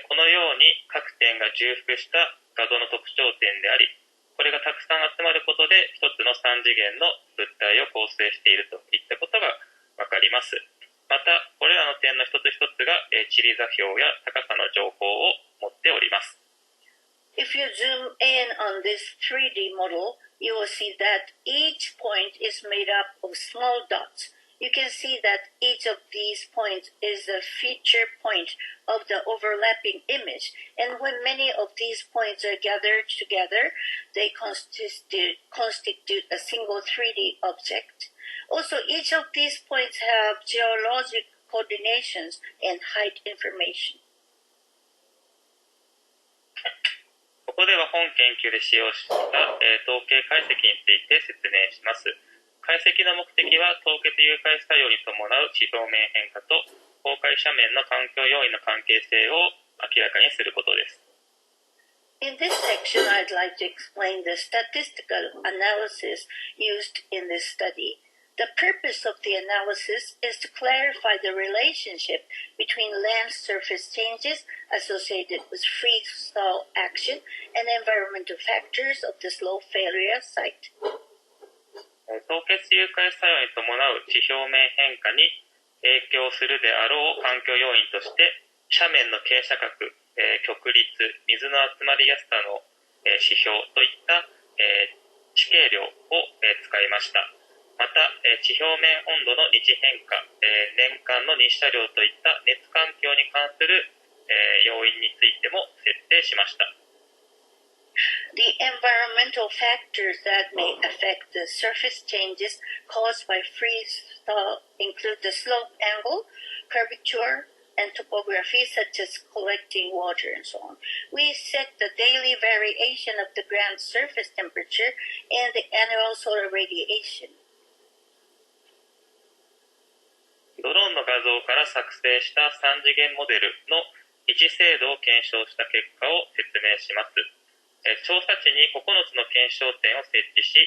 このように各点が重複した画像の特徴点であり、これがたくさん集まることで一つの3次元の物体を構成しているといったことがわかります。また、これらの点の一つ一つが地理座標や高さの情報を持っております。If you zoom in on this 3D model, you will see that each point is made up of small dots. You can see that each of these points is a feature point of the overlapping image. And when many of these points are gathered together, they constitute a single 3D object. Also, each of these points have geologic coordinations and height information. ここでは本研究で使用した、統計解析について説明します。解析の目的は凍結融解作用に伴う地表面変化と崩壊斜面の環境要因の関係性を明らかにすることです。In this section, I'd like to explain the statistical analysis used in this study. The purpose of the analysis is to clarify the relationship between land surface changes associated with freeze-thaw action and environmental factors of the slope failure site. 凍結融解作用に伴う地表面変化に影響するであろう環境要因として斜面の傾斜角、極率、水の集まりやすさの、指標といった、地形量を、使いました。また、地表面温度の日変化、年間の日射量といった熱環境に関する、要因についても設定しました。The environmental factors that may affect the surface changes caused by freeze-thaw include the slope angle, curvature, and topography such as collecting water and so on. We set the daily variation of the ground surface temperature and the annual solar radiation. ドローンの画像から作成した3次元モデルの位置精度を検証した結果を説明します。調査地に9つの検証点を設置し、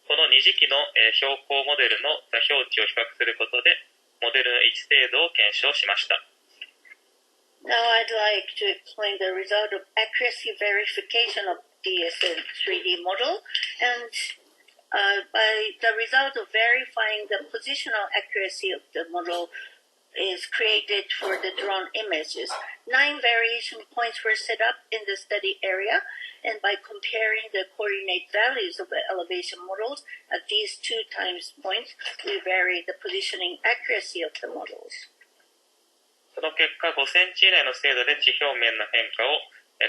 この2次期の標高モデルの座標値を比較することで、モデルの位置精度を検証しました。Now I'd like to explain the result of accuracy verification of DSN 3D model, and by the result of verifying the positional accuracy of the model is created for the drone images. 9 variation points were set up in the study area, and by comparing the coordinate values of the elevation models at these 2 times points, we vary the positioning accuracy of the models. その結果、5センチ以内の精度で地表面の変化を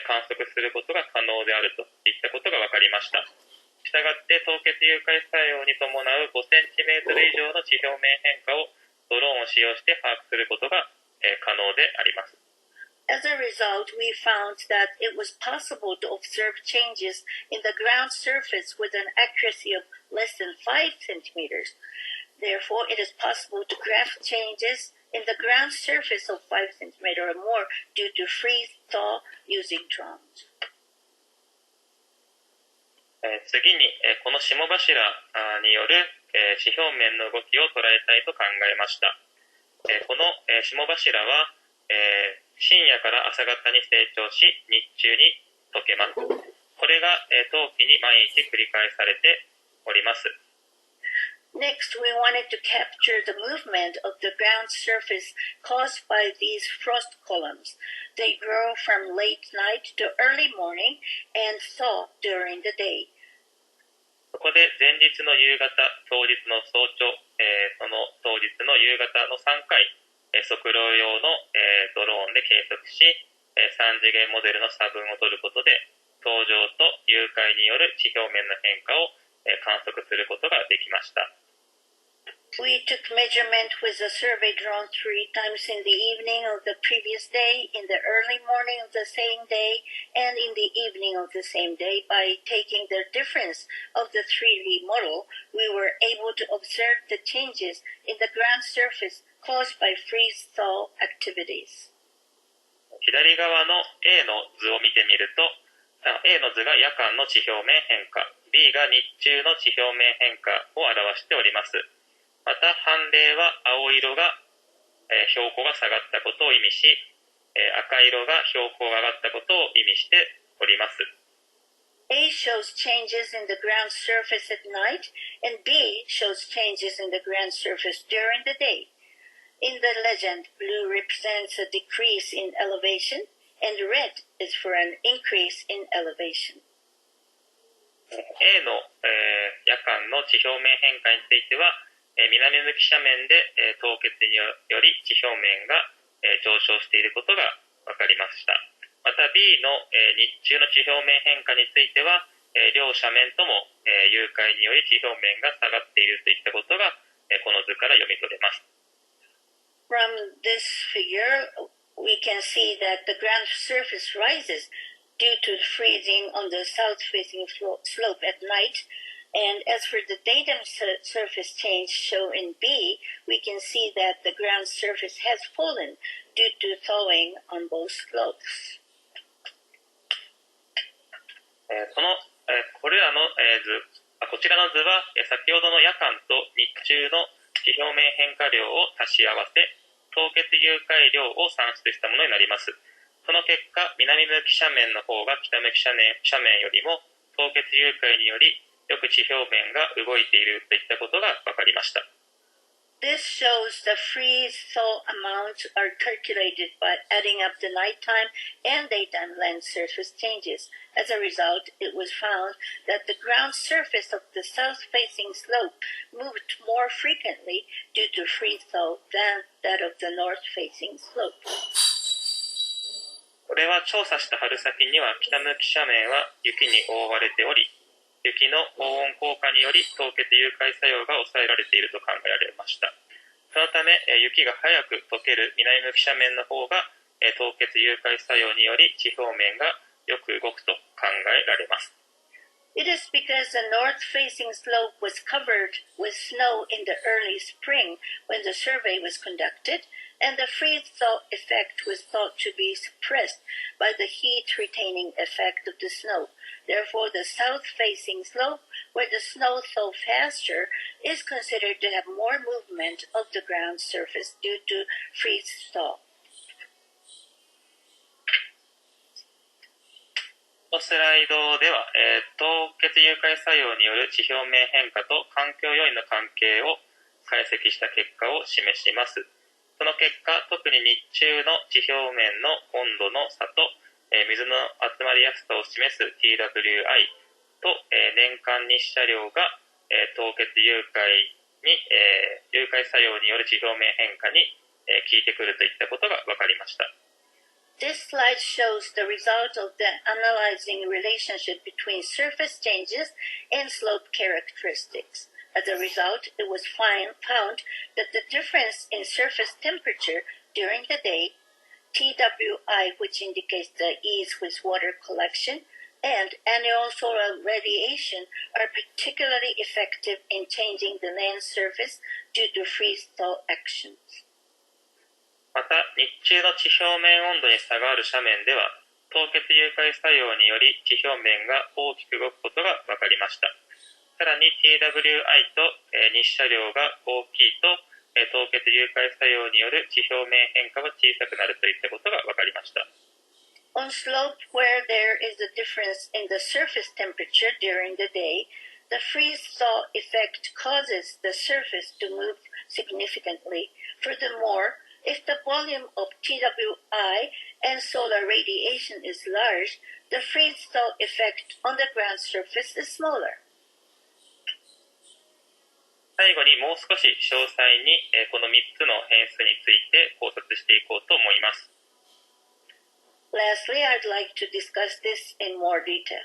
観測することが可能であるといったことが分かりました。したがって凍結融解作用に伴う5センチメートル以上の地表面変化をドローンを使用して把握することが可能であります。As a result, we found that it was possible to observe changes in the ground surface with an accuracy of less than 5 centimeters. Therefore, it is possible to graph changes in the ground surface of 5 centimeters or more due to freeze-thaw using drones. 次に、この霜柱による地表面の動きを捉えたいと考えました。この、霜柱は、深夜から朝方に成長し、日中に溶けます。これが、冬季に毎日繰り返されております。Next, we wanted to capture the movement of the ground surface caused by these frost columns. They grow from late night to early morning and thaw during the day. そこで前日の夕方、当日の早朝、その当日の夕方の3回、測量用の、ドローンで計測し、3次元モデルの差分を取ることで、登場と融解による地表面の変化を、観測することができました。We took measurement with a survey drone 3 times in the evening of the previous day, in the early morning of the same day, and in the evening of the same day. By taking the difference of the 3D model, we were able to observe the changes in the ground surface caused by freeze-thaw activities. 左側の A の図を見てみると、A の図が夜間の地表面変化、B が日中の地表面変化を表しております。また反例は青色が、標高が下がったことを意味し、赤色が標高が上がったことを意味しております。A shows changes in the ground surface at night, and B shows changes in the ground surface during the day. In the legend, blue represents a decrease in elevation, and red is for an increase in elevation. A の、夜間の地表面変化については、南向き斜面で、凍結により地表面が、上昇していることが分かりました。また B の、日中の地表面変化については、両斜面とも、融解により地表面が下がっているといったことが、この図から読み取れます。From this figure, we can see that the ground surface rises due to freezing on the south-facing slope at night. And as for the datum surface change shown in B, we can see that the ground surface has fallen due to thawing on both slopes. こちらの図は、先ほどの夜間と日中の地表面変化量を足し合わせ、凍結融解量を算出したものになります。その結果、南向き斜面の方が北向き斜面よりも凍結融解によりよく地表面が動いているといったことが分かりました。This shows the freeze-thaw amounts are calculated by adding up the nighttime and daytime land surface changes. As a result, it was found that the ground surface of the south-facing slope moved more frequently due to freeze-thaw than that of the north-facing slope. これは調査した春先には北向き斜面は雪に覆われており、雪の高温効果により凍結融解作用が抑えられていると考えられました。そのため、雪が早く溶ける南向き斜面の方が凍結融解作用により地表面がよく動くと考えられます。It is because the north-facing slope was covered with snow in the early spring when the survey was conducted, and the freeze-thaw effect was thought to be suppressed by the heat-retaining effect of the snow. Therefore, the south-facing slope, where the snow thaw faster, is considered to have more movement of the ground surface due to freeze-thaw. このスライドでは、凍結融解作用による地表面変化と環境要因の関係を解析した結果を示します。その結果、特に日中の地表面の温度の差と、水の集まりやすさを示す TWI と、年間日射量が、凍結融解作用による地表面変化に、効いてくるといったことが分かりました。This slide shows the result of the analyzing relationship between surface changes and slope characteristics. As a result, it was found that the difference in surface temperature during the day, TWI, which indicates the ease with water collection, and annual solar radiation are particularly effective in changing the land surface due to freeze-thaw actions. また、日中の地表面温度に差がある斜面では、凍結融解作用により地表面が大きく動くことが分かりました。さらに TWI と、日射量が大きいと、凍結融解作用による地表面変化は小さくなるといったことが分かりました。On slopes where there is a difference in the surface temperature during the day, the freeze-thaw effect causes the surface to move significantly. Furthermore, if the volume of TWI and solar radiation is large, the freeze-thaw effect on the ground surface is smaller. 最後にもう少し詳細にこの3つの変数について考察していこうと思います。Lastly, I'd like to discuss this in more detail.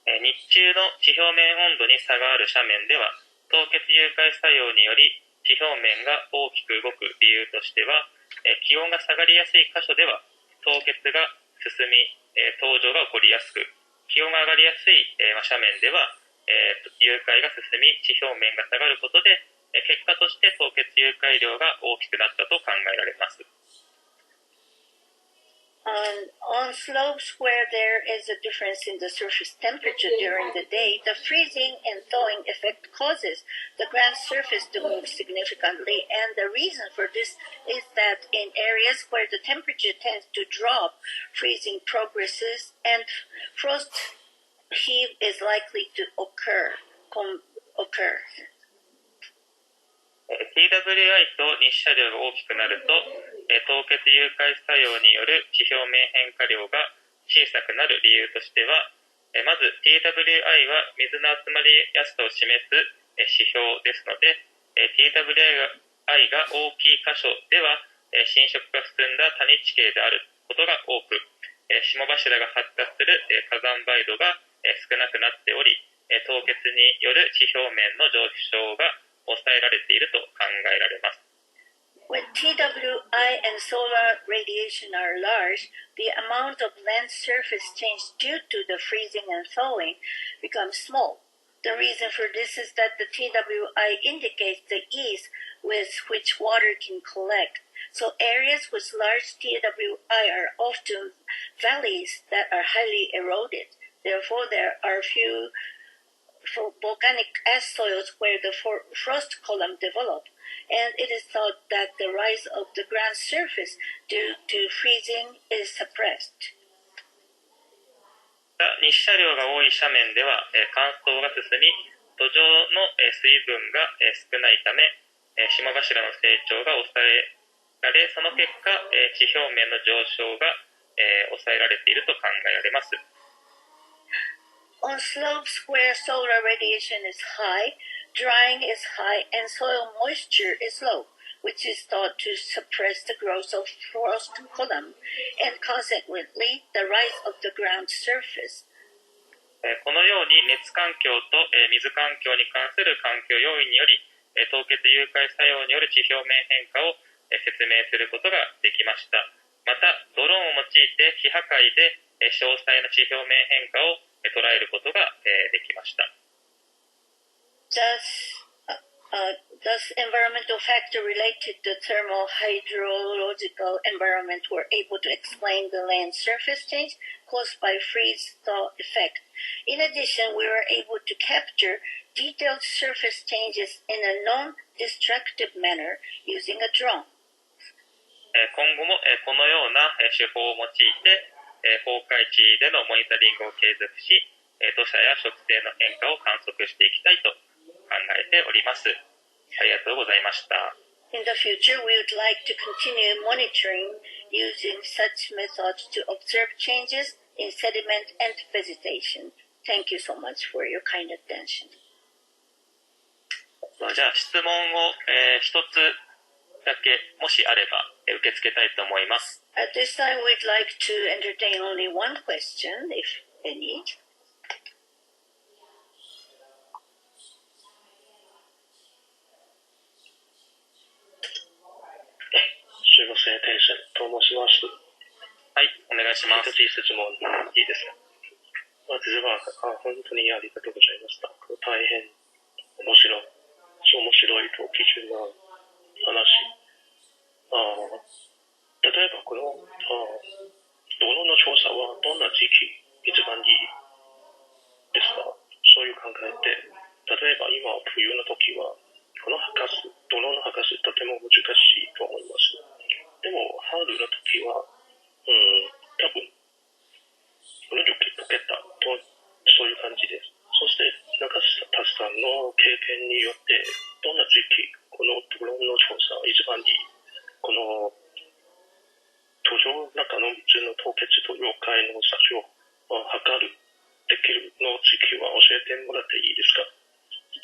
日中の地表面温度に差がある斜面では、凍結融解作用により地表面が大きく動く理由としては、気温が下がりやすい箇所では凍結が進み、凍上が起こりやすく、気温が上がりやすい斜面では融解が進み地表面が下がることで、結果として凍結融解量が大きくなったと考えられます。On slopes where there is a difference in the surface temperature during the day, the freezing and thawing effect causes the ground surface to move significantly, and the reason for this is that in areas where the temperature tends to drop, freezing progresses and frost heave is likely to occur. TWI と日射量が大きくなると、凍結融解作用による地表面変化量が小さくなる理由としては、まず TWI は水の集まりやすさを示す指標ですので、TWI が大きい箇所では浸食が進んだ谷地形であることが多く、霜柱が発達する火山灰土が少なくなっており、凍結による地表面の上昇が抑えられていると考えられます。When TWI and solar radiation are large, the amount of land surface change due to the freezing and thawing becomes small. The reason for this is that the TWI indicates the ease with which water can collect. So areas with large TWI are often valleys that are highly eroded. Therefore, there are few volcanic ash soils where the frost column develop, and it is thought that the rise of the ground surface due to freezing is suppressed. 日射量が多い斜面では乾燥が進み、土壌の水分が少ないため、霜柱の成長が抑えられ、その結果、地表面の上昇が抑えられていると考えられます。On slopes where solar radiation is high, drying is high and soil moisture is low, which is thought to suppress the growth of frost column and consequently the rise of the ground surface. このように熱環境と水環境に関する環境要因により、凍結融解作用による地表面変化を説明することができました。また、ドローンを用いて非破壊で詳細な地表面変化を捉えることができました。Thus, environmental factors related to thermal hydrological environment were able to explain the land surface change caused by freeze-thaw effect. In addition, we were able to capture detailed surface changes in a non-destructive manner using a drone. 今後もこのような手法を用いて崩壊地でのモニタリングを継続し、土砂や植生の変化を観測していきたいと考えております。ありがとうございました。In the future, we would like to continue monitoring using such methods to observe changes in sediment and vegetation. Thank you so much for your kind attention. じゃあ質問を一つだけもしあれば受け付けたいと思います。At this time, we'd like to entertain only one question, if any. すいません、天線と申します。はい、お願いします。一つ質問いいですか。まずは本当にありがとうございました。大変面白いと基準な話。例えばこの道路の調査はどんな時期一番いいですか。そういう考えて例えば今冬の時はこのドローンの博士とても難しいと思います。でも春の時は、多分この時解けたとそういう感じです。そして中田さんの経験によってどんな時期このドローンの調査一番にこの途上の中の水の凍結と溶解の差を測るできるの時期は教えてもらっていいですか？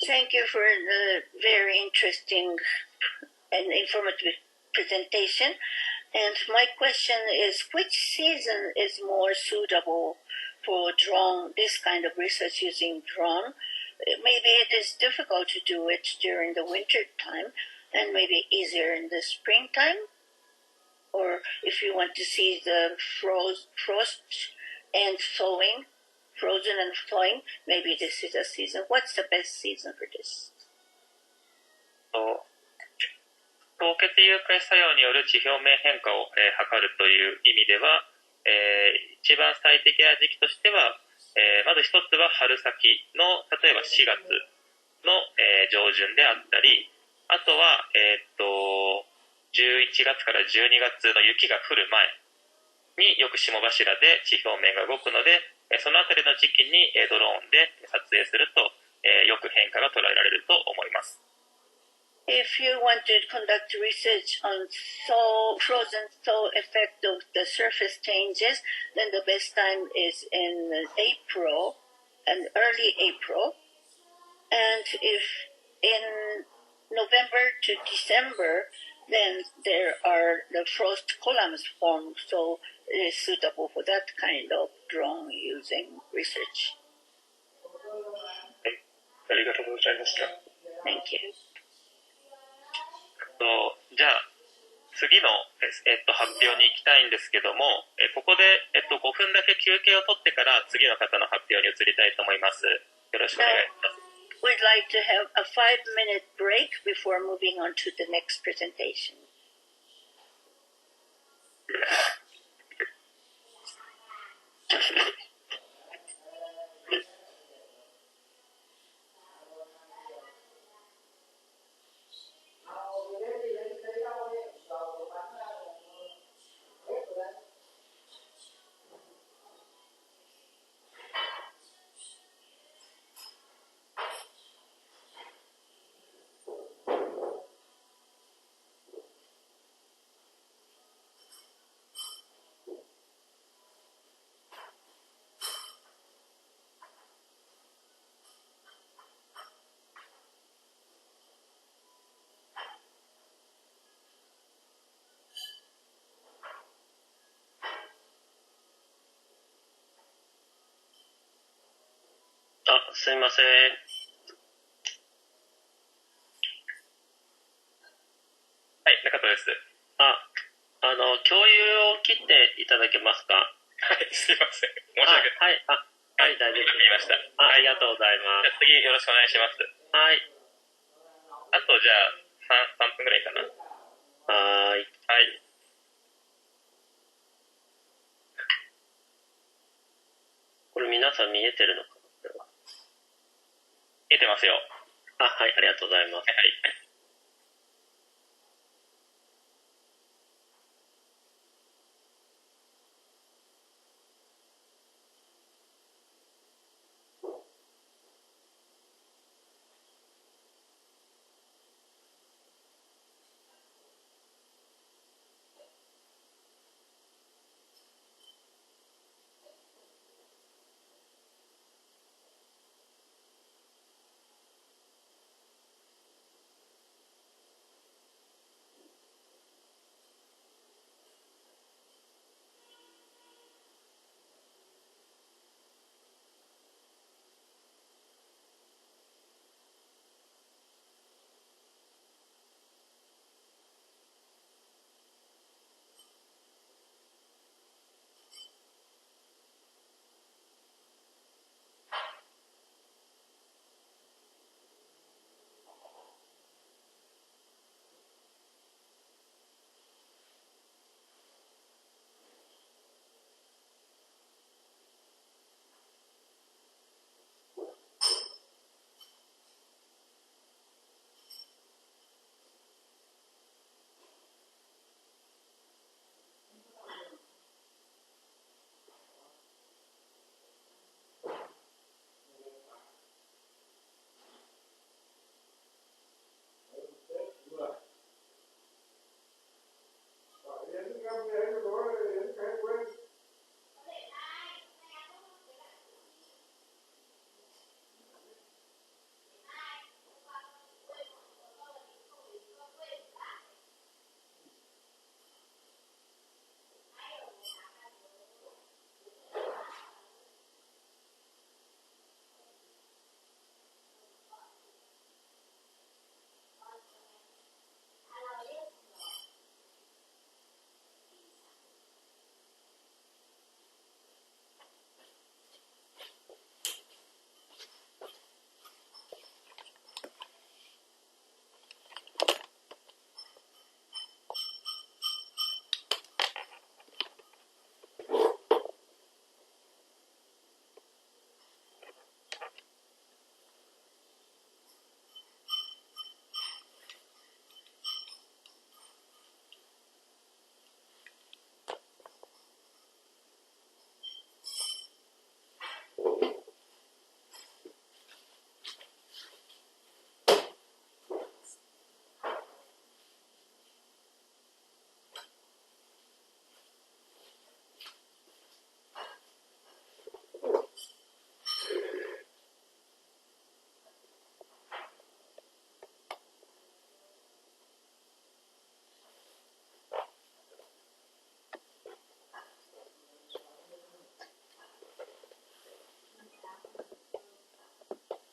Thank you for the very interesting and informative presentation. And my question is, which season is more suitable for this kind of research using drone? Maybe it is difficult to do it during the winter time and maybe easier in the springtime. Or if you want to see the frost and thawing, frozen and thawing, maybe this is a season. What's the best season for this? 凍結融解作用による地表面変化を、測るという意味では、一番最適な時期としては、まず一つは春先の例えば4月の、上旬であったり、あとは、11月から12月の雪が降る前によく霜柱で地表面が動くので、そのあたりの時期にドローンで撮影すると、よく変化が捉えられると思います。If you want to conduct research on frozen thaw effect of the surface changes, then the best time is in April, and early April. And if in November to December, then there are the frost columns formed, so it is suitable for that kind of drone using research. ありがとうございました。Thank you. じゃあ次の、発表に行きたいんですけども、ここで、5分だけ休憩を取ってから次の方の発表に移りたいと思います。よろしくお願いします。We'd like to have a 5-minute break before moving on to the next presentation. すいません。はい、中田です。共有を切っていただけますか？はい、すいません。申し訳ない。はい、はい、大丈夫です。見ました。ありがとうございます。次よろしくお願いします。はい。あとじゃあ3分ぐらいかな。はい。はい。これ皆さん見えてるのかな？見えてますよ。はい、ありがとうございます。はい。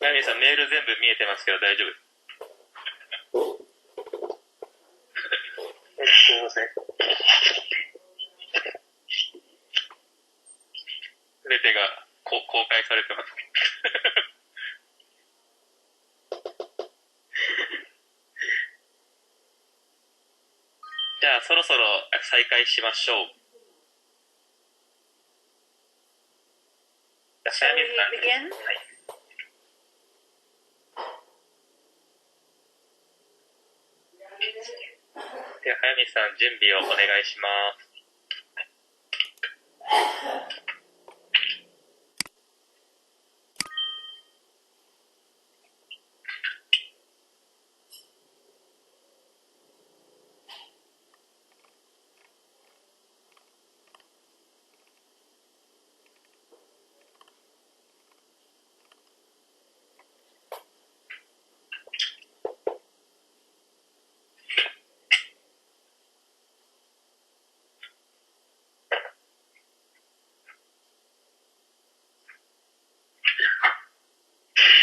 早見さん、メール全部見えてますけど大丈夫です。すみません。すべてが公開されてます。じゃあ、そろそろ再開しましょう。Shall we begin? はい。では、早見さん、準備をお願いします。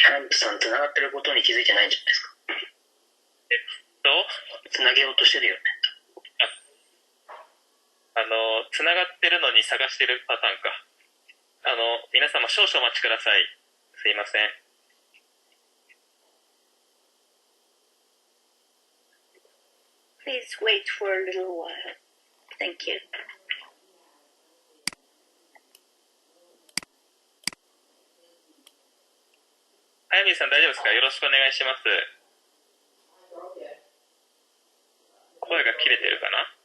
ハンプさん、繋がってることに気づいてないんじゃないですか。繋げようとしてるよね。繋がってるのに探してるパターンか。皆様少々お待ちください。すいません。Please wait for a little while. Thank you. 早見さん大丈夫ですか？よろしくお願いします。声が切れてるかな？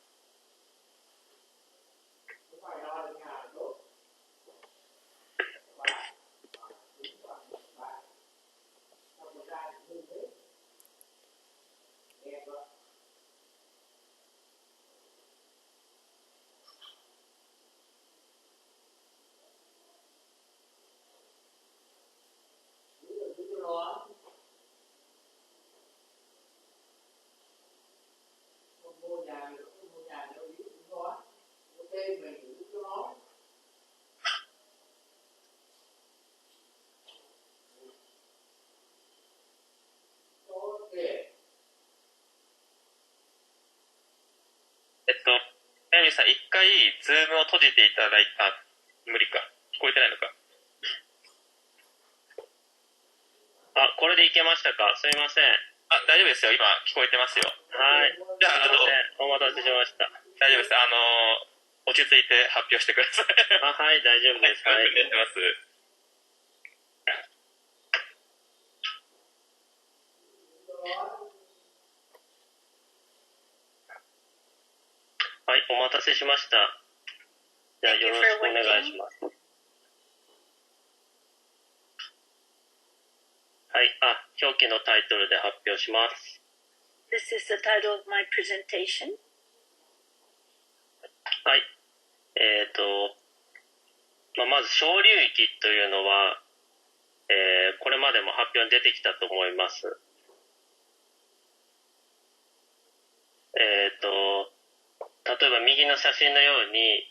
早見さん、一回、ズームを閉じていただいた。無理か。聞こえてないのか。あ、これでいけましたか？すみません。あ、大丈夫ですよ。今、聞こえてますよ。はい。じゃあ、お待たせしました。大丈夫です。落ち着いて発表してください。あ、はい、大丈夫です。はい。お願いします。はい、お待たせしました。じゃあ、よろしくお願いします。はい、表記のタイトルで発表します。This is the title of my presentation. はい。まず、小流域というのは、これまでも発表に出てきたと思います。例えば右の写真のように、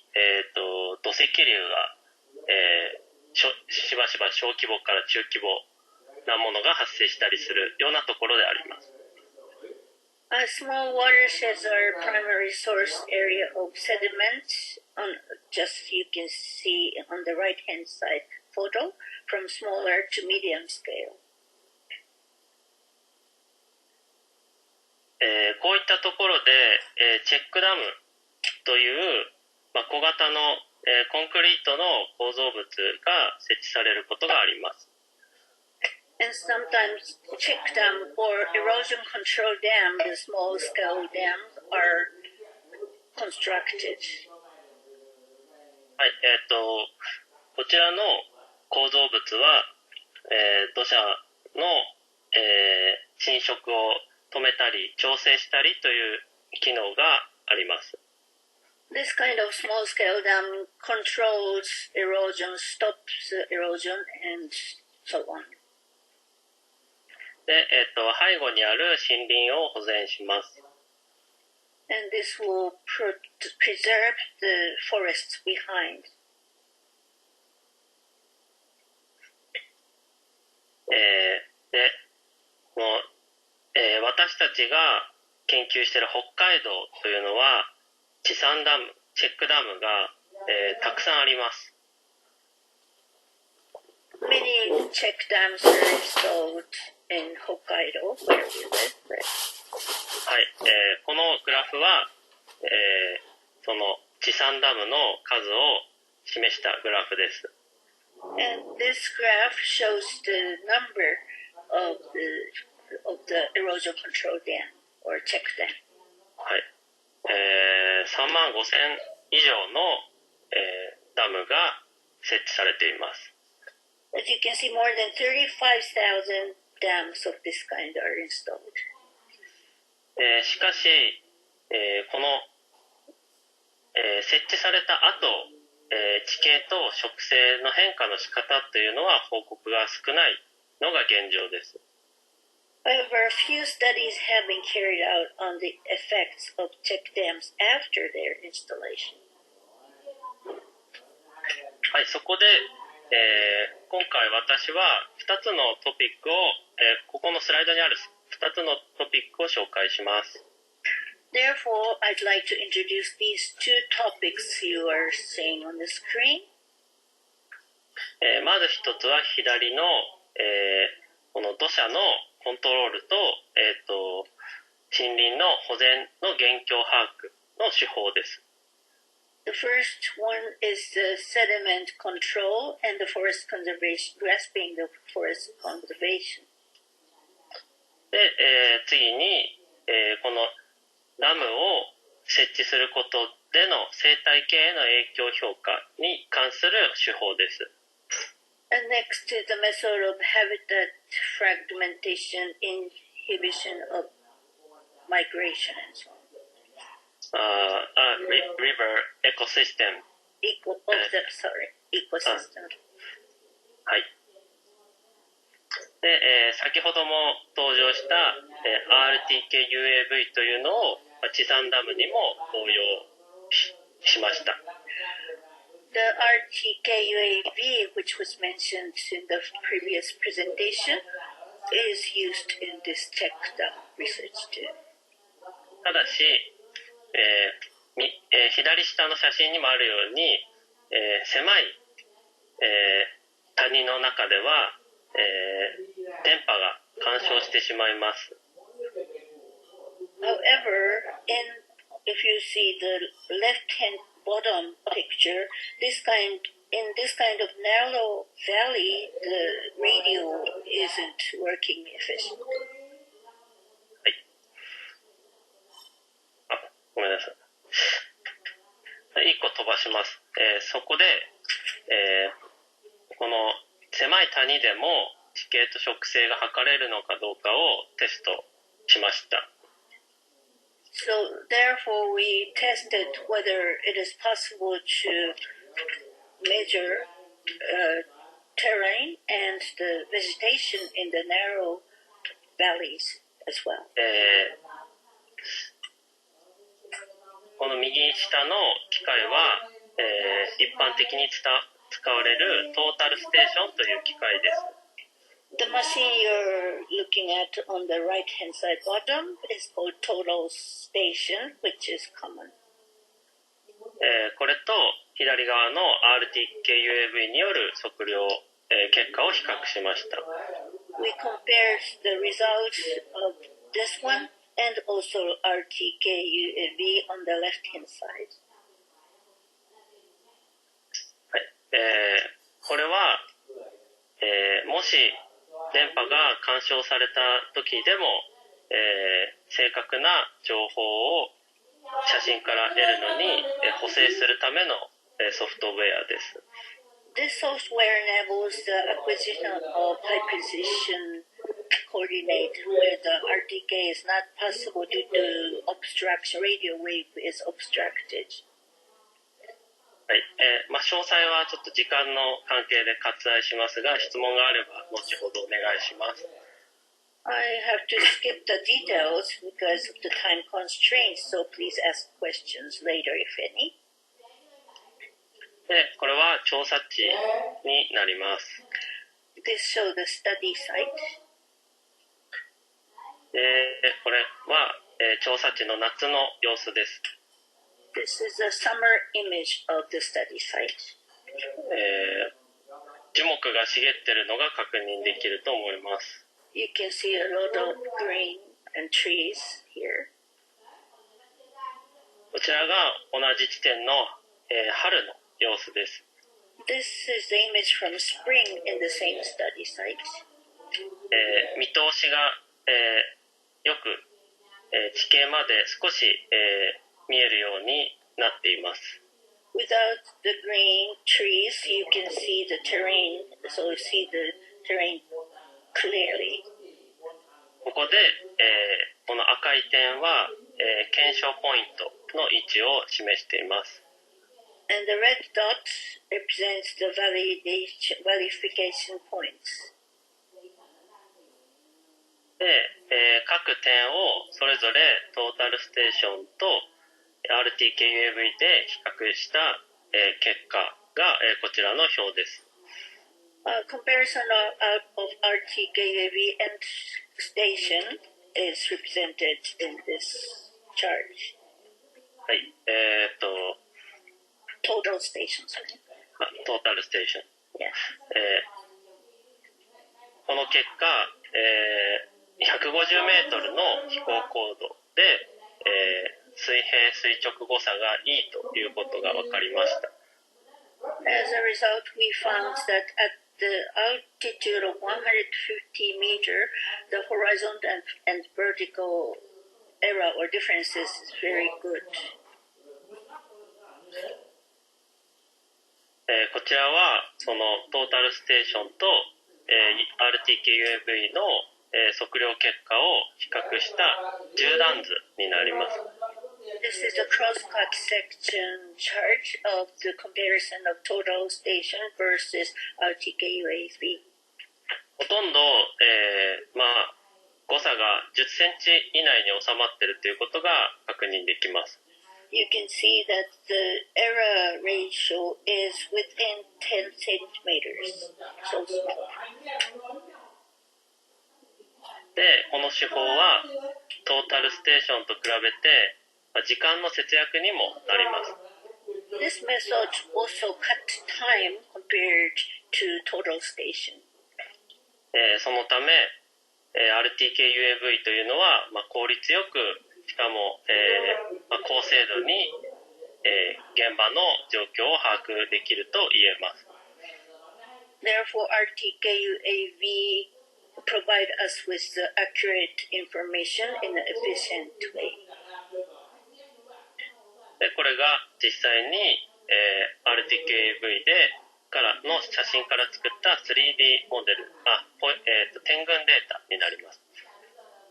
土石流が、しばしば小規模から中規模なものが発生したりするようなところであります。Small watersheds are primary source area of sediment. Just you can see on the right-hand side photo from smaller to medium scale. こういったところで、チェックダムという、小型の、コンクリートの構造物が設置されることがあります。And sometimes check dam or erosion control dam, the small scale dams are constructed. はい、こちらの構造物は、土砂の、侵食を止めたり調整したりという機能があります。This kind of small scale dam controls erosion, stops erosion, and so on. で、背後にある森林を保全します。And this will preserve the forests behind. で、この私たちが研究している北海道というのは地産ダム、チェックダムが、たくさんあります。Many check dams are installed in Hokkaido, where we live. はい、このグラフは、その地産ダムの数を示したグラフです。And this graph shows the number of the erosion control dam or check dam. はい、3万5,000以上の、ダムが設置されています。As you can see, more than 35,000 dams of this kind are installed. しかし、この、設置された後、地形と植生の変化の仕方というのは報告が少ないのが現状です。However, few studies have been carried out on the effects of check dams after their installation. はい、そこで、今回私は2つのトピックを、ここのスライドにある2つのトピックを紹介します。Therefore, I'd like to introduce these two topics you are seeing on the screen. まず一つは左の、この土砂のコントロールと、森林の保全の現況把握の手法です。The first one is the sediment control and the forest conservation, grasping the forest conservation. で、次に、このダムを設置することでの生態系への影響評価に関する手法です。And next is the method of habitat fragmentation, inhibition of migration, and so on. River ecosystem. Ecosystem. はい。で、先ほども登場した、RTKUAV というのを地産ダムにも応用 しました。The RTKUAV, which was mentioned in the previous presentation, is used in this check dam research too. ただし、左下の写真にもあるように、狭い、谷の中では、電波が干渉してしまいます。However, if you see the left-hand bottom picture, in this kind of narrow valley, the radio isn't working efficiently. はい。ごめんなさい。1個飛ばします。そこで、この狭い谷でも地形と植生が測れるのかどうかをテストしました。So therefore, we tested whether it is possible to measure terrain and the vegetation in the narrow valleys as well. この右下の機械は、一般的に使われるトータルステーションという機械です。The machine you're looking at on the right-hand side bottom is called total station, which is common. これと左側の RTKUAV による測量、結果を比較しました。We compared the results of this one and also RTKUAV on the left-hand side. はい、これは、もし電波が干渉された時でも、正確な情報を写真から得るのに、補正するための、ソフトウェアです。This software enables the acquisition of high-precision coordinate where the RTK is not possible due to obstruction, radio wave is obstructed. はい、詳細はちょっと時間の関係で割愛しますが、質問があれば後ほどお願いします。I have to skip the details because of the time constraints, so please ask questions later if any. で、これは調査値になります。This This shows the study site. これは、調査地の夏の様子です。This is a summer image of the study site. 樹木が茂っているのが確認できると思います。You can see a lot of green and trees here. こちらが同じ地点の、春の様子です。This is the image from spring in the same study site. 見通しが、よく、地形まで少し、見えるようになっています。Without the green trees, you can see the terrain, so you see the terrain clearly. ここで、この赤い点は、検証ポイントの位置を示しています。And the red dot represents the verification points. で、各点をそれぞれトータルステーションと RTKUAV で比較した、結果が、こちらの表です。Comparison of RTKAV and station is represented in this chart. はい、Total station, sorry. トータルステーション。Yes. この結果、150メートルの飛行高度で、水平垂直誤差がいいということが分かりました。As a result, we found that at the altitude of 150 meters, the horizon and vertical error or differences is very good. こちらはそのトータルステーションと、RTKUAV の、測量結果を比較した縦断図になります。This is a cross-cut section chart of the comparison of total station versus RTKUAV. ほとんど、誤差が10センチ以内に収まっているということが確認できます。You can see that the error ratio is within 10 centimeters, so small. で、この手法はトータルステーションと比べて時間の節約にもなります。This method also cut time compared to total station. そのため、RTKUAV というのは、効率よくしかも、高精度に、現場の状況を把握できると言えます。Therefore, RTKUAV provide us with the accurate information in an efficient way. でこれが実際に、RTKUAV でからの写真から作った 3D モデル、点群データになります。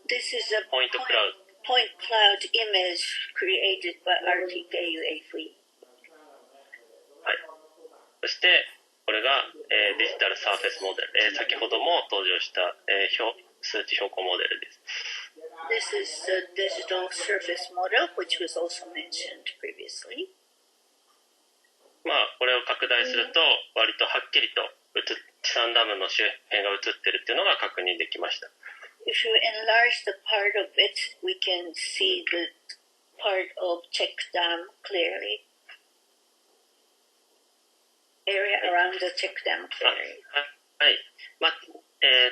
This is a ポイントクラウド。point cloud image created by RTKUAV. はい。そして、これが、デジタルサーフェスモデル、先ほども登場した、数値標高モデルです。This is the digital surface model, which was also mentioned previously. これを拡大すると、割とはっきりと地産ダムの周辺が映っているというのが確認できました。If you enlarge the part of it, we can see the part of check dam clearly. Area around the check dam clearly. はい。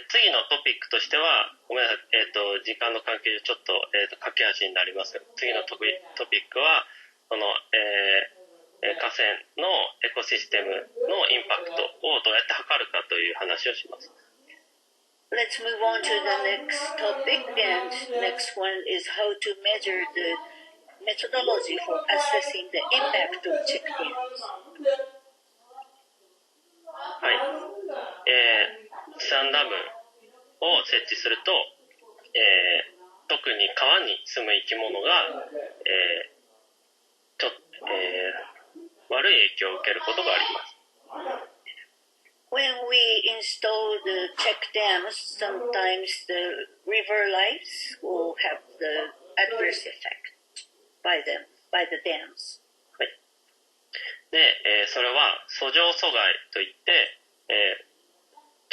次のトピックとしては、ごめんなさい、時間の関係でちょっと、駆け足になります。次のトピックは、その、河川のエコシステムのインパクトをどうやって測るかという話をします。Let's move on to the next topic, and next one is how to measure the methodology for assessing the impact of check dams. はい。地産ダムを設置すると、特に川に住む生き物が、悪い影響を受けることがあります。When we install the check dams, sometimes the river lives will have the adverse effect by the dams. はい。で、それは遡上阻害といって、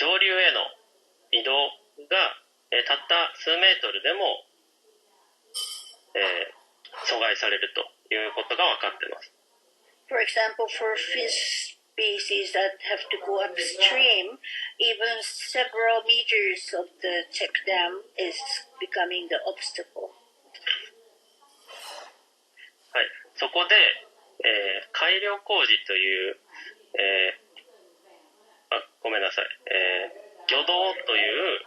上流への移動が、たった数メートルでも、阻害されるということが分かっています。For example, for fish species that have to go upstream, even several meters of the check dam is becoming the obstacle. はい、そこで、改良工事という、ごめんなさい、魚道という、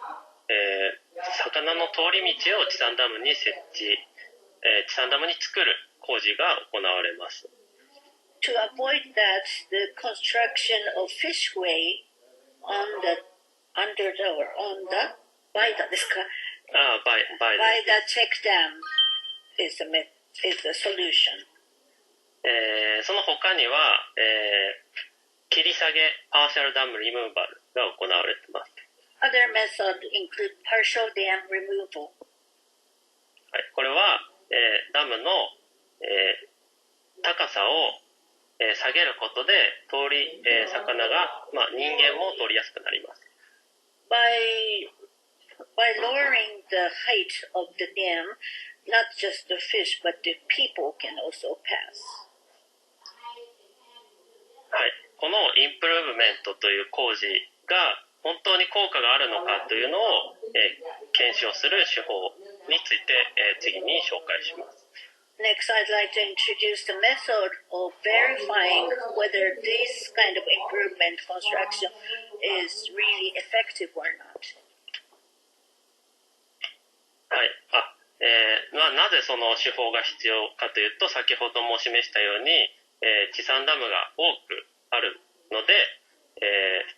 魚の通り道を地産ダムに設置、地産ダムに作る工事が行われます。To avoid that, the construction of fishway on the under the or on the by the ですか? By the check dam is the solution. その他には、切り下げパーシャルダムリムーバルが行われています。Other methods include partial dam removal. はい、これは、ダムの、高さを、下げることで魚が、人間も通りやすくなります。By lowering the height of the dam, not just the fish, but the people can also pass. はい、このインプルーブメントという工事が本当に効果があるのかというのを、検証する手法について、次に紹介します。Next, I'd like to introduce the method of verifying whether this kind of improvement construction is really effective or not. はい、なぜその手法が必要かというと、先ほども示したように、地産ダムが多くあるので、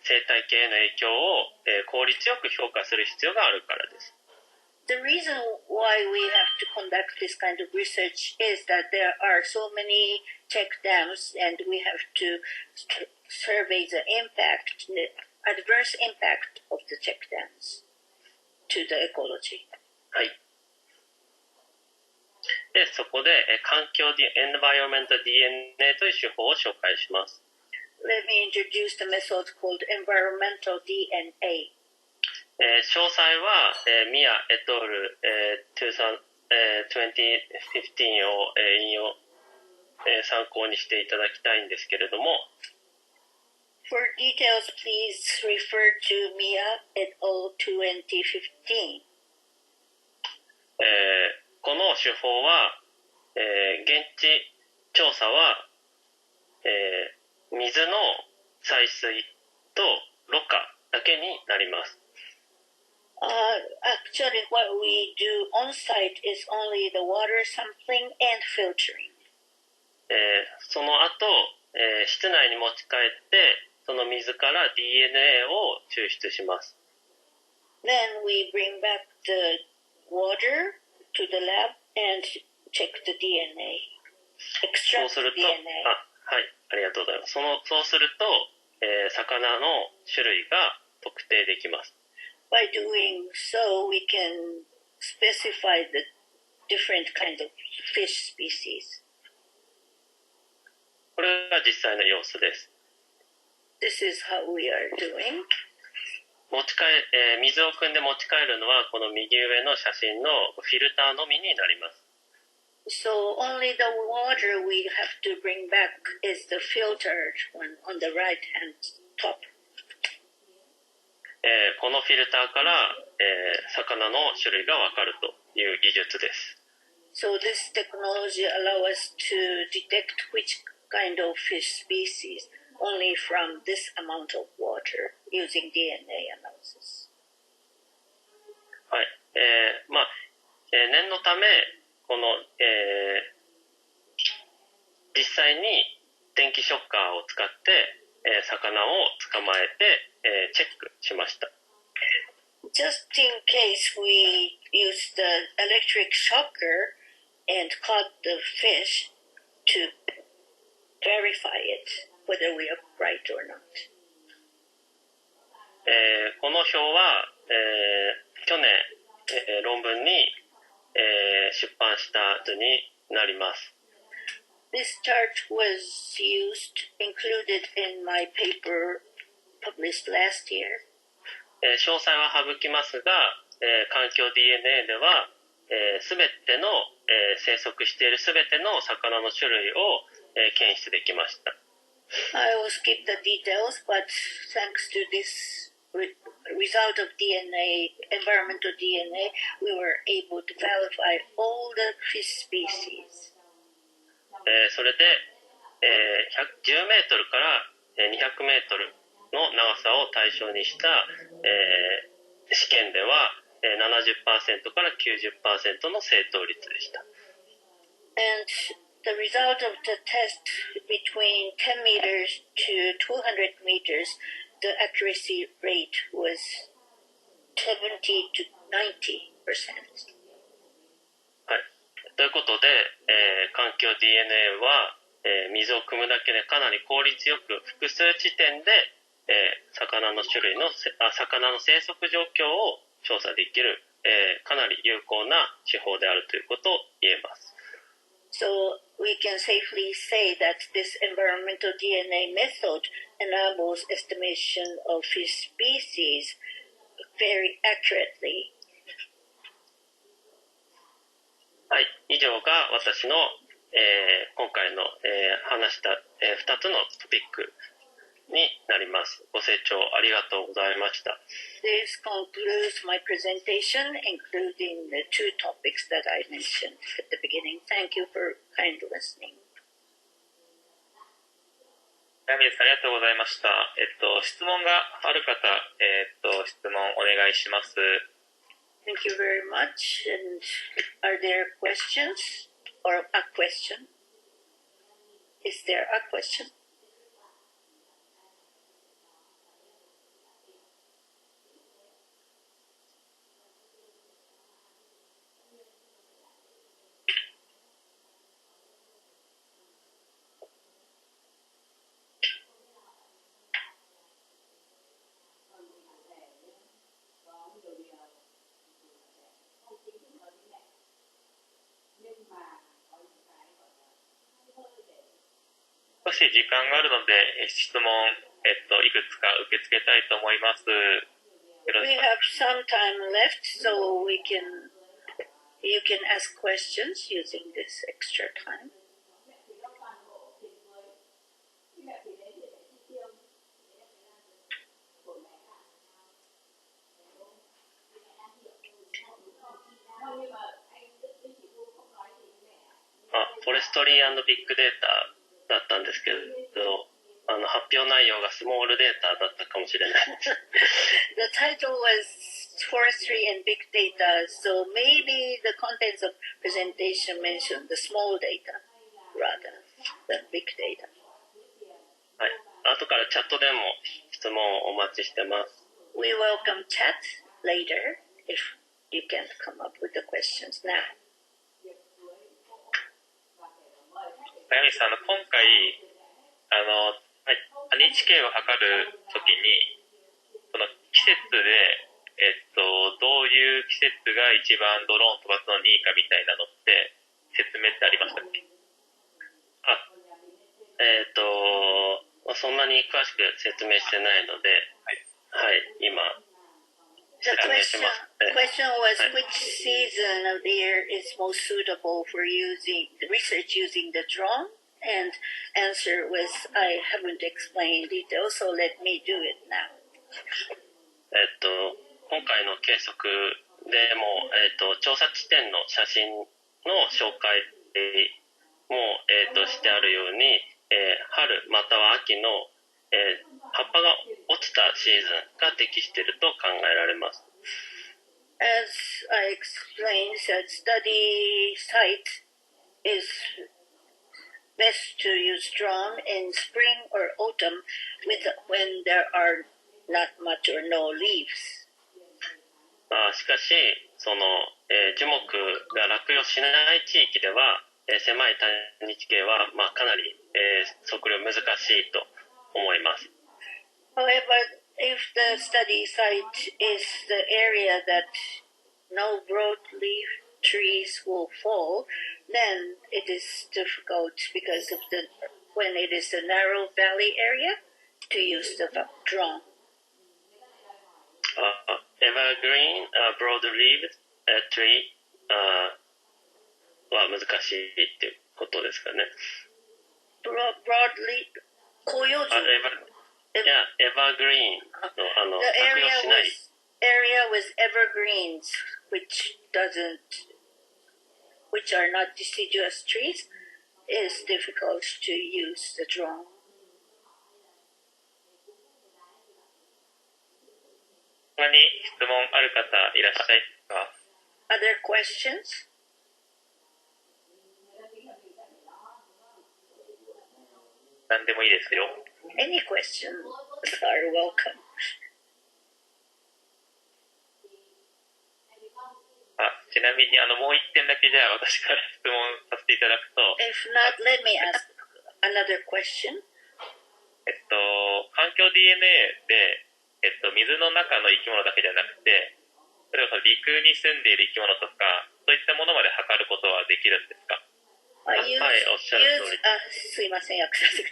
生態系への影響を、効率よく評価する必要があるからです。The reason why we have to conduct this kind of research is that there are so many check dams and we have to survey the impact, the adverse impact of the check dams to the ecology. はい。で、そこで、環境Environmental DNA という手法を紹介します。Let me introduce the method called environmental DNA. 詳細は、ミア・エトール、2015を、引用、参考にしていただきたいんですけれども、For details, please refer to Mia et al. 2015. この手法は、現地調査は、水の採水とろ過だけになります。Actually, what we do on site is only the water sampling and filtering. その後、室内に持ち帰ってその水から DNA を抽出します。Then we bring back the water to the lab and check the DNA. そうすると、はい、ありがとうございます。そうすると、魚の種類が特定できます。By doing so, we can specify the different kinds of fish species. これが実際の様子です。This is how we are doing. 水を汲んで持ち帰るのはこの右上の写真のフィルターのみになります。So only the water we have to bring back is the filtered one on the right hand top. このフィルターから、魚の種類がわかるという技術です。So this technology allows us to detect which kind of fish species only from this amount of water using DNA analysis. はい。念のためこの、実際に電気ショッカーを使って、魚を捕まえて、チェックしました。Just in case we use the electric shocker and caught the fish to verify it, whether we are right or not. この表は、去年、論文に、出版した図になります。This chart was included in my paper published last year. 詳細は省きますが、環境 DNA では、すべての、生息しているすべての魚の種類を、検出できました。I will skip the details, but thanks to this result of DNA, environmental DNA, we were able to verify all the fish species. それで、10メートルから200メートルの長さを対象にした、試験では、70% から 90% の正答率でした。And the result of the test between 10 meters to 200 meters, the accuracy rate was 70 to 90%. はい。ということで、環境 DNA は、水を汲むだけでかなり効率よく複数地点で、魚の種類の魚の生息状況を調査できる、かなり有効な手法であるということを言えます。So we can safely say that this environmental DNA method enables estimation of fish species very accurately. はい、以上が私の、今回の、話した、2つのトピックになります。ご清聴ありがとうございました。This concludes my presentation, including the two topics that I mentioned at the beginning. Thank you for kind listening. ヤミさんありがとうございました。質問がある方、質問お願いします。Thank you very much. And are there questions or a question? Is there a question?少し時間があるので、質問、いくつか受け付けたいと思います。We have some time left, so you can ask questions using this extra time. フォレストリー&ビッグデータだったんですけど、発表内容がスモールデータだったかもしれないです。The title was Forestry and Big Data, so maybe the contents of presentation mentioned the small data rather than big data. はい。後からチャットでも質問をお待ちしてます。We welcome chat later if you can't come up with the questions now. ヤミさん、今回、日経を測るときに、その季節で、どういう季節が一番ドローン飛ばすのにいいかみたいなのって説明ってありましたっけ？そんなに詳しく説明してないので、はい、今、The 説明します。question was which season of the year is most suitable for research using the drone? And answer was, I haven't explained details, so let me do it now. 今回の計測でも、調査地点の写真の紹介も、してあるように、春または秋の、葉っぱが落ちたシーズンが適していると考えられます。As I explained, that study site is best to use drone in spring or autumn when there are not much or no leaves. しかし、樹木が落葉しない地域では、狭い谷地形は、かなり、測量難しいと思います。However, if the study site is the area that no broadleaf trees will fall, then it is difficult because of when it is a narrow valley area to use the drone. evergreen, broad-leaved tree は難しいっていうことですかね。broadly 広葉樹。evergreen のThe 悪用しない。area with evergreens, which are not deciduous trees, is difficult to use the drone. 他に質問ある方いらっしゃいますか？ Other questions? 何でもいいですよ。Any questions are welcome. ちなみにもう一点だけじゃあ私から質問させていただくと、If not, let me ask another question. 環境 DNA で、水の中の生き物だけじゃなくて、それを陸に住んでいる生き物とか、そういったものまで測ることはできるんですか？はい、おっしゃる通り。すいません、訳させて。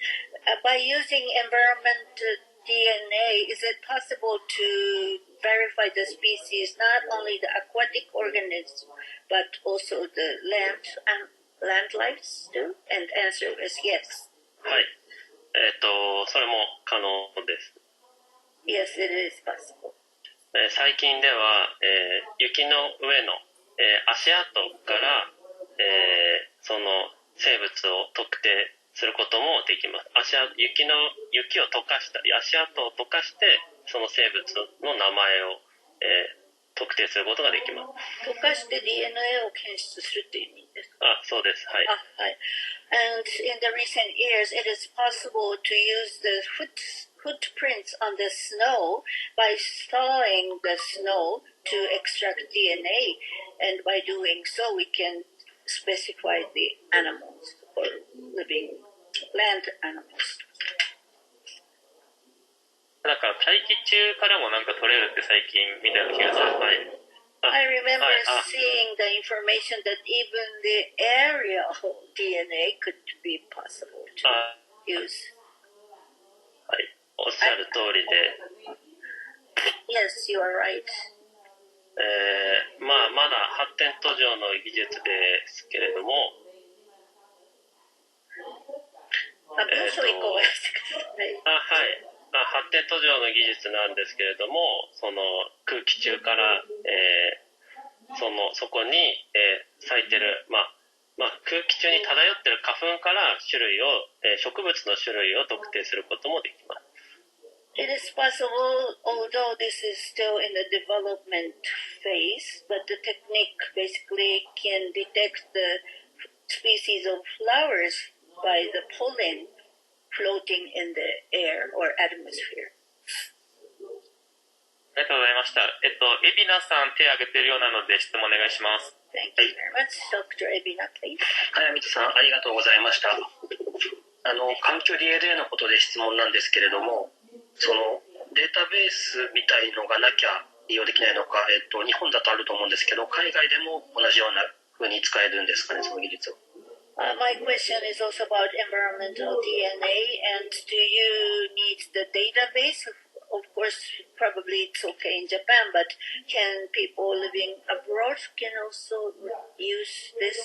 By using environment DNA, is it possible to verify the species, not only the aquatic organisms, but also the land lives too? And answer is yes. はい。それも可能です。Yes, it is possible. 最近では、雪の上の、足跡から、その生物を特定することもできます。雪を溶かした足跡を溶かしてその生物の名前を、特定することができます。溶かして DNA を検出するっていう意味ですか？そうです。はい。はい。And in the recent years, it is possible to use the footprints on the snow by thawing the snow to extract DNA, and by doing so, we can specify the animals or living land animals. なんか大気中からもなんか取れるって最近見たような気がする。はい。I remember seeing the information that even the aerial DNA could be possible to use. はい、おっしゃる通りで。Yes, you are right. まだ発展途上の技術ですけれども、文章1個おやしてください。はい。発展途上の技術なんですけれども、その空気中から、そこに、咲いてる、空気中に漂ってる花粉から種類を、植物の種類を特定することもできます。It is possible, although this is still in the development phase, but the technique basically can detect the species of flowers by the pollen floating in the air or atmosphere. ありがとうございました。海老名さん手を挙げているようなので質問お願いします。Thank you very much. Dr. Ebina, please. はい、水さんありがとうございました。環境 DNA のことで質問なんですけれども、そのデータベースみたいのがなきゃ利用できないのか、日本だとあると思うんですけど、海外でも同じような風に使えるんですかね、その技術を。My question is also about environmental DNA, and do you need the database? Of course, probably it's okay in Japan, but can people living abroad can also use this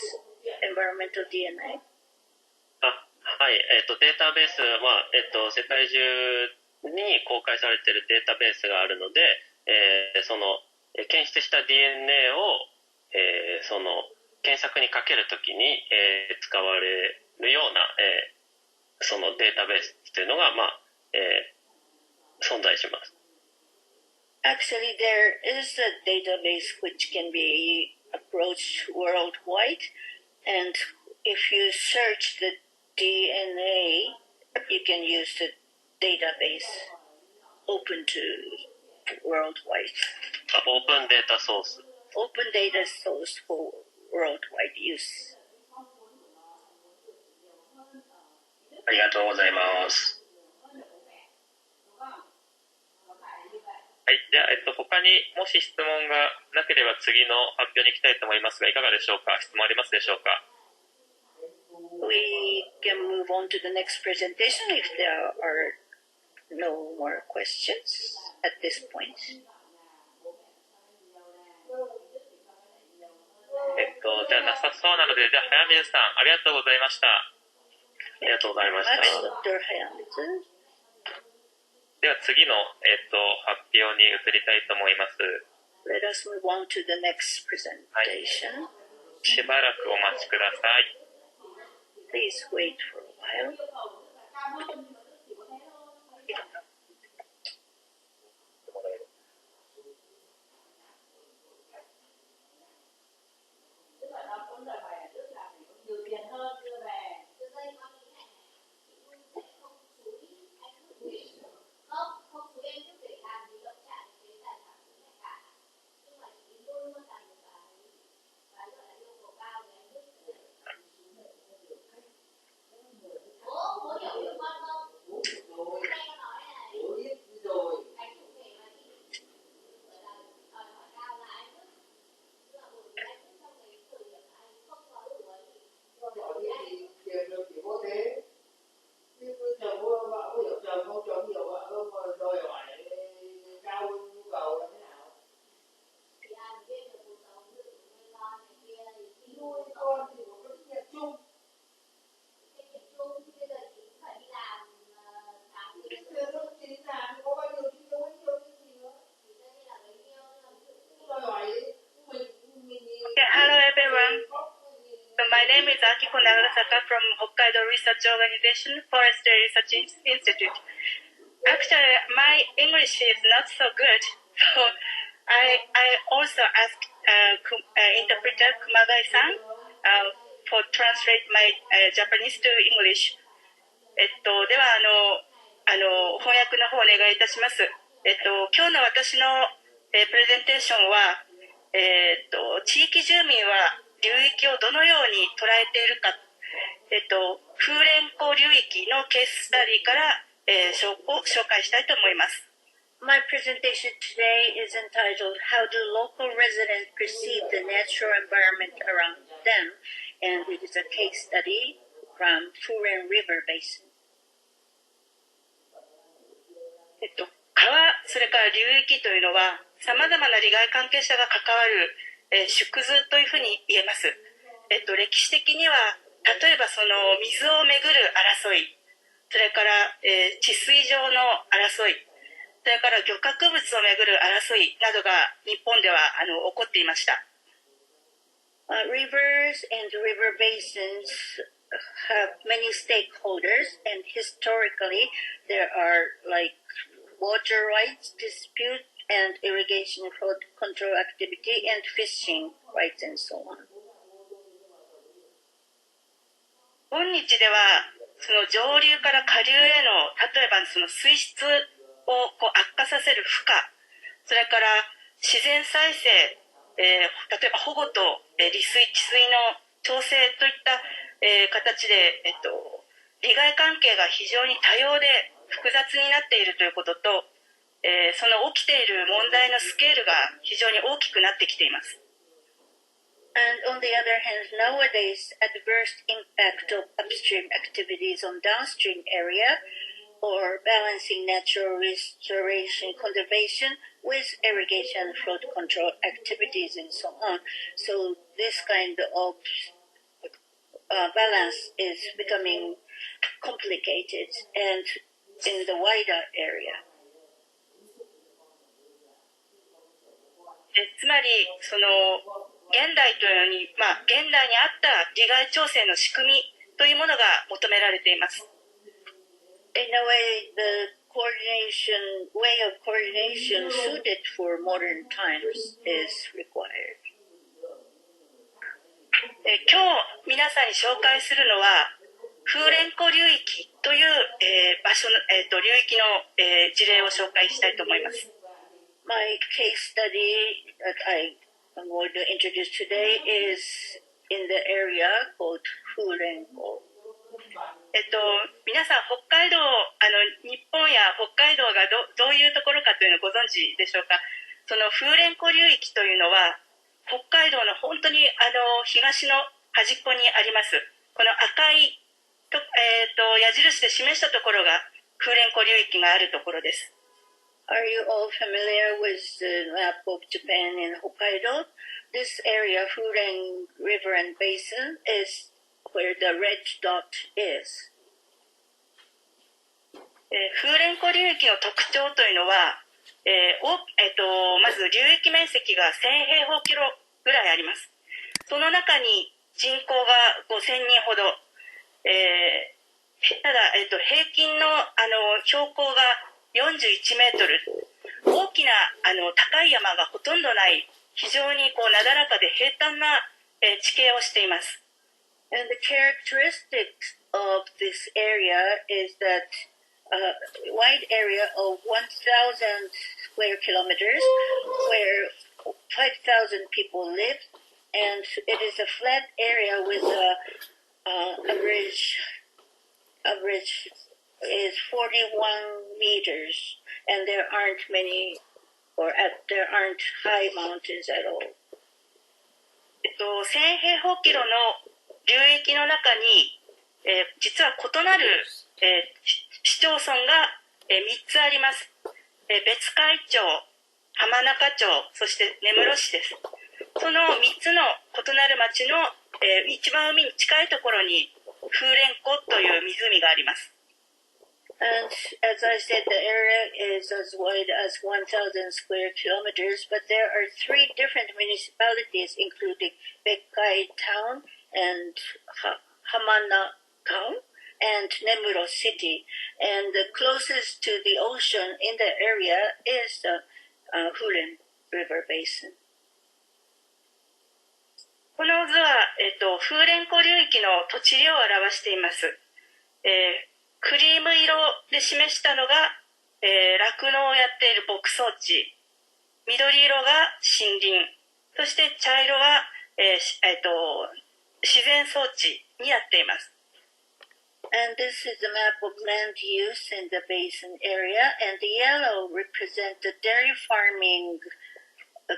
environmental DNA? はい、データベースは、世界中に公開されているデータベースがあるので、その検出した DNA を、その検索にかけるときに、使われるような、そのデータベースというのが、存在します。Actually, there is a database which can be approached worldwide, and if you search the DNA, you can use the database open to worldwide. Open data source. Open data source for worldwide use. ありがとうございます。はい、じゃあ、他にもし質問がなければ次の発表に行きたいと思いますが、いかがでしょうか？質問ありますでしょうか？ We can move on to the next presentation if there are no more questions at this point. じゃあなさそうなので、じゃあ早水さんありがとうございました。ありがとうございました。Dr. Hayamitsu. では次の、発表に移りたいと思います。Let us move on to the next presentation. しばらくお待ちください。Please wait for a while. Hello everyone. So my name is Akiko Nagasaka from Hokkaido Research Organization, Forestry Research Institute. Actually, my English is not so good, so I also asked interpreter Kumagai-san for translate my Japanese to English. では翻訳の方お願いいたします。今日の私の、プレゼンテーションは、地域住民は流域をどのように捉えているか、風蓮湖流域のケーススタディから、紹介したいと思います。My presentation today is entitled How do local residents perceive the natural environment around them, and it is a case study from Furen River Basin. 川、それから流域というのは様々な利害関係者が関わる、縮図というふうに言えます。歴史的には例えばその水をめぐる争い、それから、治水上の争い、それから漁獲物をめぐる争いなどが日本では起こっていました。Rivers and river basins have many stakeholders, and historically there are like water rights dispute and irrigation flood control activity and fishing rights and so on. 今日ではその上流から下流への例えばその水質を悪化させる負荷、それから自然再生、例えば保護と、利水治水の調整といった、形で、利害関係が非常に多様で複雑になっているということと、その起きている問題のスケールが非常に大きくなってきています。And on the other hand, nowadays, adverse impact of upstream activities on downstream area or balancing natural restoration conservation with irrigation flood control activities and so on. So this kind of balance is becoming complicated and in the wider area. つまりその現代というのに、現代に合った利害調整の仕組みというものが求められています。In a way, the way of coordination suited for modern times is required. 今日皆さんに紹介するのは風蓮湖流域という、場所の、流域の、事例を紹介したいと思います。My case study that I'm going to introduce today is in the area called 風蓮湖。皆さん北海道、日本や北海道がどういうところかというのをご存知でしょうか。その風蓮湖流域というのは北海道の本当に東の端っこにあります。この赤いと、矢印で示したところが風蓮湖流域があるところです。Are you all familiar with the map of Japan and Hokkaido? This area, Furen River and Basin, is where the red dot is. 風蓮湖流域の特徴というのは、まず流域面積が1000平方キロぐらいあります。その中に人口が5000人ほど、ただ、平均の、標高が41メートル、大きな高い山がほとんどない非常になだらかで平坦な、地形をしています。And the characteristics of this area is that a wide area of 1,000 square kilometers where 5,000 people live, and it is a flat area with a average is 41 meters, and there aren't there aren't high mountains at all. 1000平方キロの流域の中に、実は異なる、市町村が、3つあります。別海町、浜中町、そして根室市です。その3つの異なる町の、一番海に近いところに風蓮湖という湖があります。And as I said, the area is as wide as 1,000 square kilometers, but there are 3 different municipalities, including Bekkai town and Hamanakau and Nemuro city. And the closest to the ocean in the area is the Hulen River Basin. この図は、風蓮湖流域の土地量を表しています。クリーム色で示したのが、酪農をやっている牧草地、緑色が森林、そして茶色が、自然装置になっています。And this is a map of land use in the basin area, and the yellow represents the dairy farming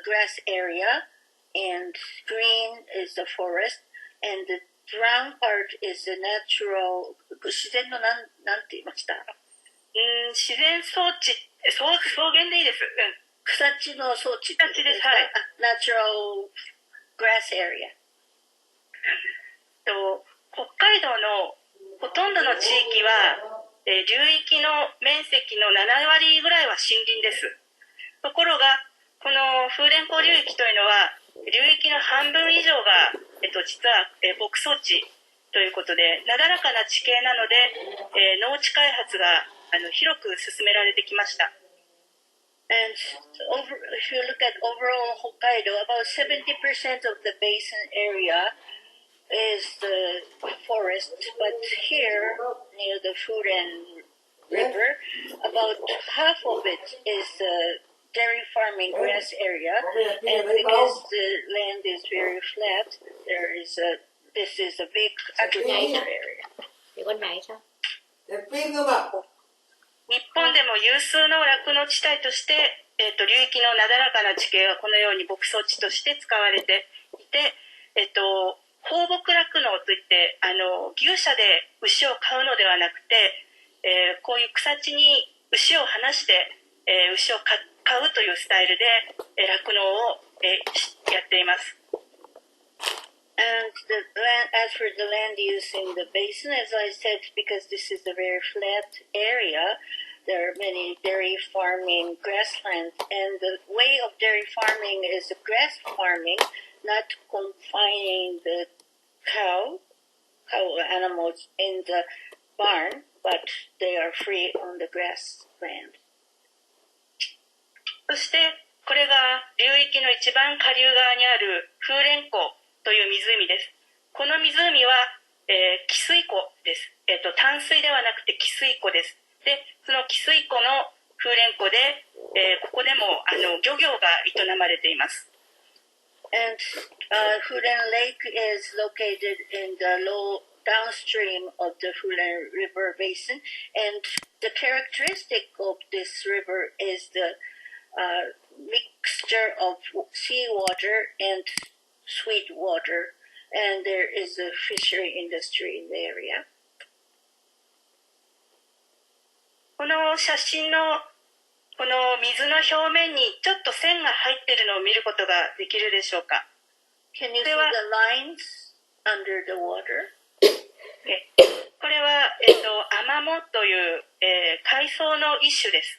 grass area, and green is the forest, and the brown part is the natural 自然のなんて言いました？自然装置、草原でいいです。草地の装置。草地です。はい。natural grass area。北海道のほとんどの地域は、流域の面積の7割ぐらいは森林です。ところが、この風蓮湖流域というのは、流域の半分以上が、実は、牧草地ということで、なだらかな地形なので、農地開発が広く進められてきました。And if you look at overall Hokkaido, about 70% of the basin area is the forest, but here near the Furen River, about half of it is dairy farming grass area, and because the land is very flat, this is a big agriculture area. 日本でも有数の酪農地帯として、流域のなだらかな地形がこのように牧草地として使われていて、放牧酪農といって、牛舎で牛を飼うのではなくて、こういう草地に牛を放して、牛を飼うというスタイルで、酪農を、やっています。And as for the land use in the basin, as I said, because this is a very flat area, there are many dairy farming grasslands, and the way of dairy farming is grass farming, not confining the cow animals in the barn, but they are free on the grassland. そしてこれが流域の一番下流側にある風蓮湖という湖です。この湖は、汽水湖です。淡水ではなくて汽水湖です。で、その汽水湖の風蓮湖で、ここでも漁業が営まれています。And Furen Lake is located in the low downstream of the Furen River Basin, and the characteristic of this river is the mixture of seawater and sweet water, and there is a fishery industry in the area. この写真のここの水の表面にちょっと線が入っているのを見ることができるでしょうか。Can you see the lines under the water? これは、アマモという、海藻の一種です。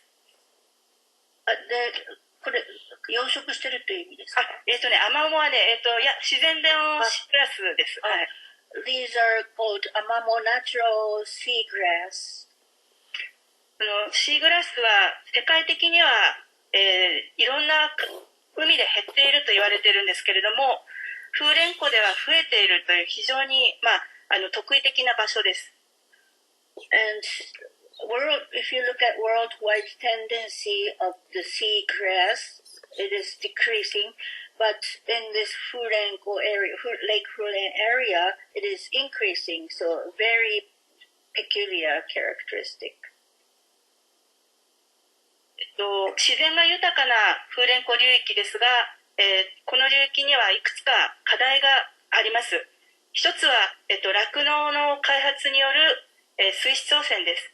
これ、養殖してるという意味ですか？アマモはね、いや、自然のシーグラスです。はい。These are called amamo natural seagrass. シーグラスは世界的には、いろんな海で減っていると言われているんですけれども、風蓮湖では増えているという非常に、特異的な場所です。And if you look at worldwide tendency of the seagrass, it is decreasing, but in this Furenko area, Lake Furen area, it is increasing. So very peculiar characteristic. 自然が豊かな風蓮湖流域ですが、この流域にはいくつか課題があります。一つは、酪農の開発による、水質汚染です。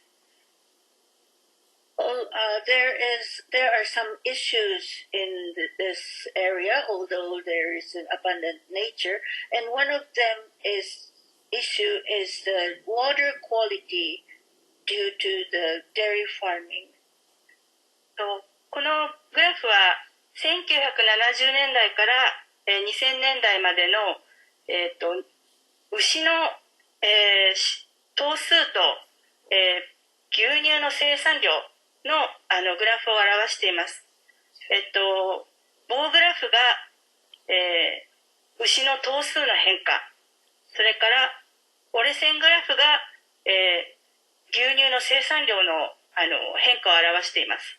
There are some issues in this area, although there is an abundant nature, and one of them is the water quality due to the dairy farming. このグラフは1970年代から2000年代までの、牛の、頭数と、牛乳の生産量の、グラフを表しています。棒グラフが、牛の頭数の変化、それから折れ線グラフが、牛乳の生産量の、変化を表しています。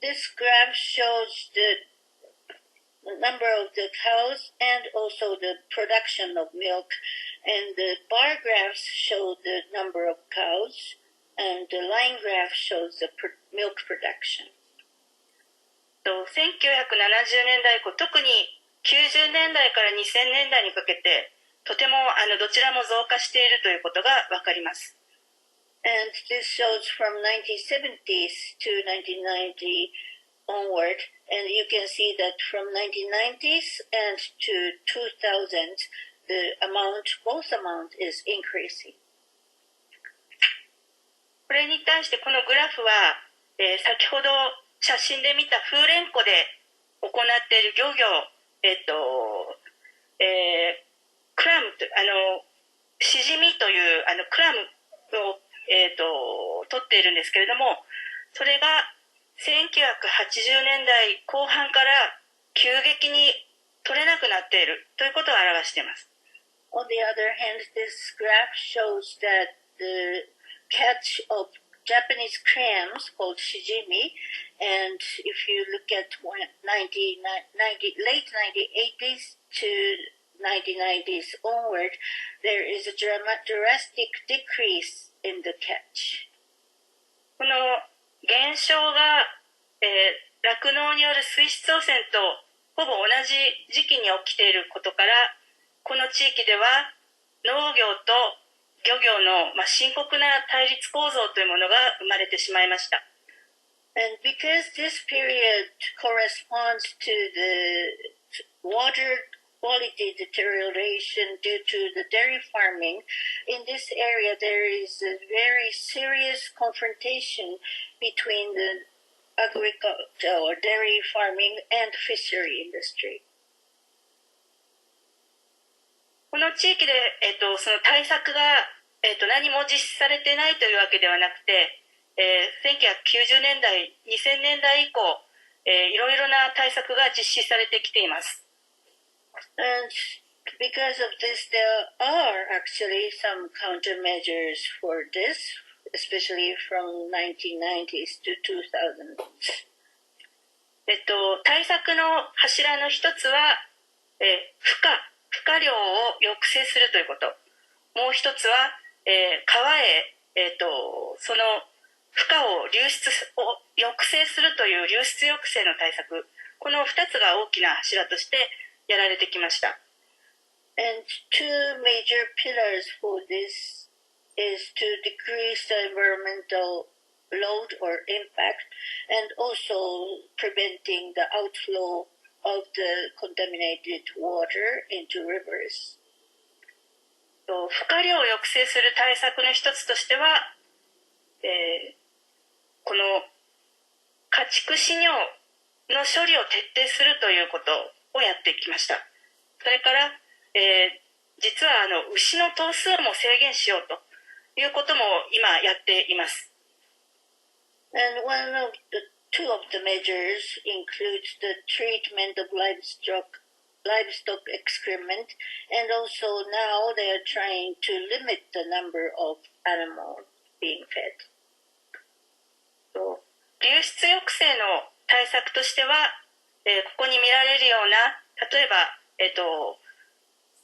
This graph shows the number of the cows and also the production of milk, and the bar graphs show the number of cows, and the line graph shows the milk production. 1970年代以降、特に90年代から2000年代にかけて、とてもどちらも増加しているということがわかります。And this shows from 1970s to 1990 onward, and you can see that from 1990s and to 2000, both amount is increasing. これに対してこのグラフは、先ほど写真で見た風蓮湖で行っている漁業、クラムと、シジミというクラムを取っているんですけれども、それが1980年代後半から急激に取れなくなっているということを表しています。On the other hand, this graph shows that the catch of Japanese clams called shijimi, and if you look at late 1980s to 1990s onward, there is a drastic decrease in the catch. この現象が、酪農による水質汚染とほぼ同じ時期に起きていることから、この地域では農業と漁業の、深刻な対立構造というものが生まれてしまいました。And because this period corresponds to the water quality deterioration due to the dairy farming, in this area there is a very serious confrontation between the agriculture or dairy farming and fishery industry. この地域で、その対策が、何も実施されていないというわけではなくて、1990年代、2000年代以降、いろいろな対策が実施されてきています。And because of this, there are actually some countermeasures for this, especially from 1990s to 2000s. 対策の柱の一つは、負荷量を抑制するということ。もう一つは、川へ、その負荷を抑制するという流出抑制の対策。この二つが大きな柱としてやられてきました。And two major pillars for this is to decrease the environmental load or impact, and also preventing the outflow of the contaminated water into rivers. 負荷量を抑制する対策の一つとしては、この家畜飼料の処理を徹底するということをやってきました。それから、実は牛の頭数も制限しようということも今やっています。And two of the measures includes the treatment of livestock excrement, and also now they are trying to limit the number of animals being fed. 流出抑制の対策としては、ここに見られるような、例えば、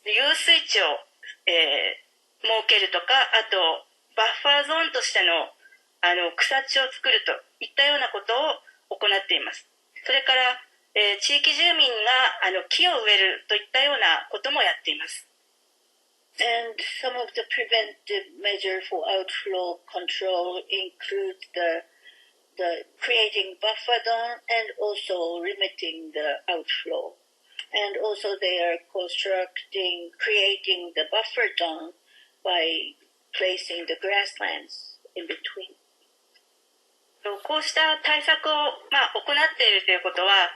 遊水地を、設けるとか、あとバッファーゾーンとしての、草地を作るといったようなことを行っています。それから、地域住民が木を植えるといったようなこともやっています。And some of the preventive measures for outflow control include the creating buffer zone and also limiting the outflow. And also they are creating the buffer zone by placing the grasslands in between. こうした対策を、行っているということは、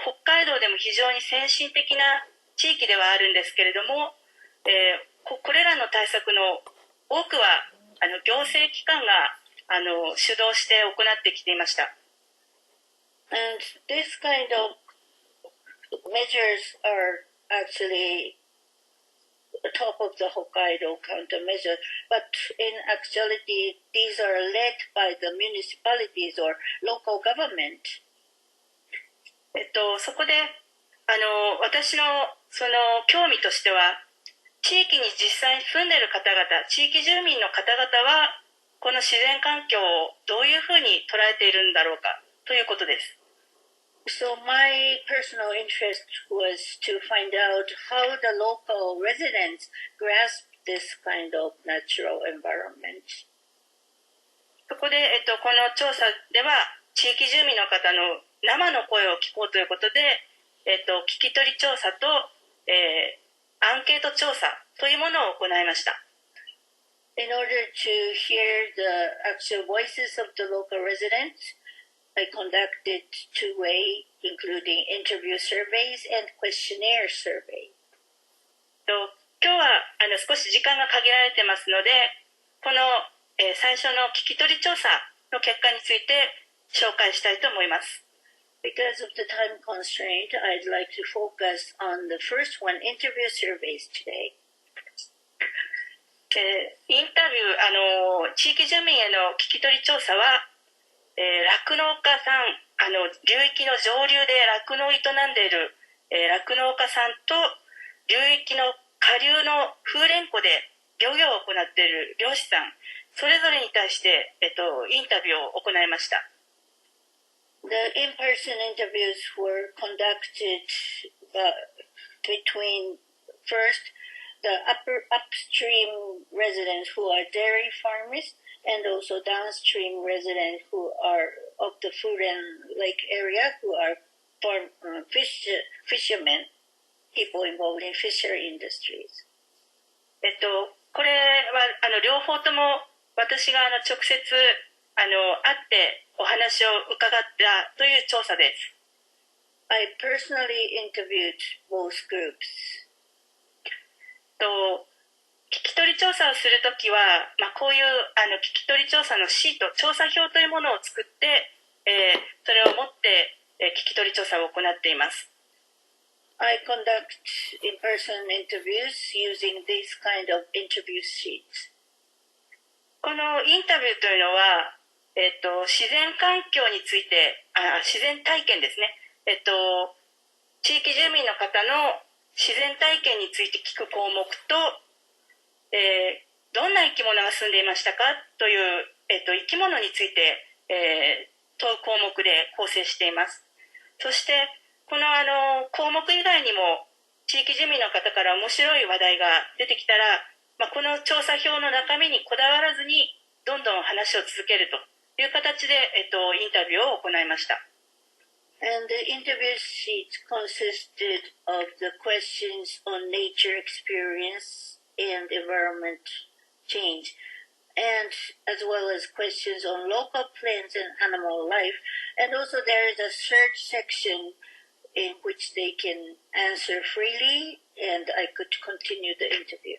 北海道でも非常に先進的な地域ではあるんですけれども、これらの対策の多くは行政機関が主導して行ってきていました。And this kind of measures are actually the top of the Hokkaido countermeasure, but in actuality these are led by the municipalities or local government. そこで私のその興味としては、地域に実際に住んでいる方々、地域住民の方々はこの自然環境をどういうふうに捉えているんだろうかということです。So my personal interest was to find out how the local residents grasp this kind of natural environment. そこで、この調査では地域住民の方の生の声を聞こうということで、聞き取り調査と、アンケート調査というものを行いました。In order to hear the actual voices of the local residents, I conducted two-way, including interview surveys and questionnaire survey. 今日は少し時間が限られていますので、この、最初の聞き取り調査の結果について紹介したいと思います。Because of the time constraint, I'd like to focus on the first one, interview surveys today. インタビュー、地域住民への聞き取り調査は、酪農家さん、流域の上流で酪農を営んでいる、酪農家さんと流域の下流の風蓮湖で漁業を行っている漁師さん、それぞれに対して、インタビューを行いました。The in-person interviews were conducted between first the upstream residents who are dairy farmers and also downstream residents who are of the Furen Lake area who are fishermen, people involved in fishery industries. これは両方とも私が直接会ってお話を伺ったという調査です。I personally interviewed both groups. 聞き取り調査をするときは、こういう聞き取り調査のシート、調査表というものを作って、それを持って聞き取り調査を行っています。I conduct in-person interviews using this kind of interview sheets. このインタビューというのは、自然環境について、自然体験ですね。地域住民の方の自然体験について聞く項目と、どんな生き物が住んでいましたかという、生き物について、問う項目で構成しています。そして、この項目以外にも、地域住民の方から面白い話題が出てきたら、この調査票の中身にこだわらずに、どんどん話を続けるという形で、インタビューを行いました。And the interview sheet consisted of the questions on nature experience and environment change, and as well as questions on local plants and animal life. And also there is a search section in which they can answer freely, and I could continue the interview.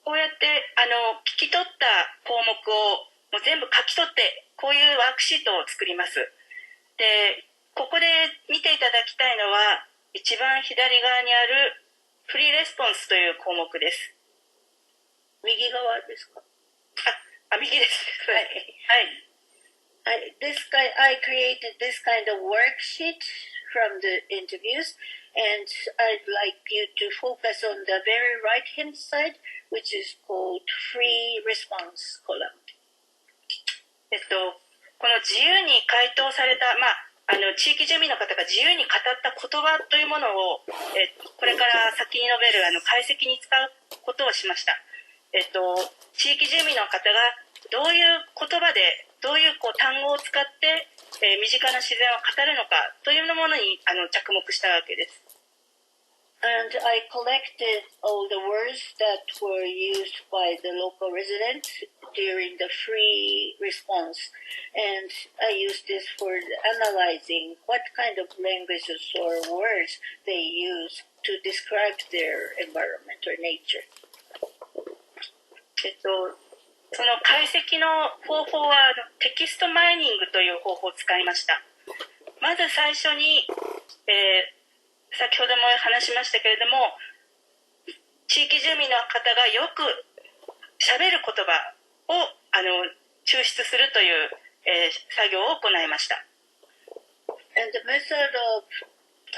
こうやって、聞き取った項目をもう全部書き取って、こういうワークシートを作ります。で、ここで見ていただきたいのは、一番左側にあるフリーレスポンスという項目です。右側ですか？右です。はい。I created this kind of worksheet from the interviews, and I'd like you to focus on the very right-hand side, which is called free response column. この自由に回答された、地域住民の方が自由に語った言葉というものを、これから先に述べる解析に使うことをしました。地域住民の方がどういう言葉で、どういう単語を使って、身近な自然を語るのかというものに着目したわけです。And I collected all the words that were used by the local residents during the free response. And I used this for analyzing what kind of languages or words they use to describe their environment or nature. その解析の方法はテキストマイニングという方法を使いました。まず最初に、先ほども話しましたけれども、地域住民の方がよく喋る言葉を抽出するという、作業を行いました。And the method of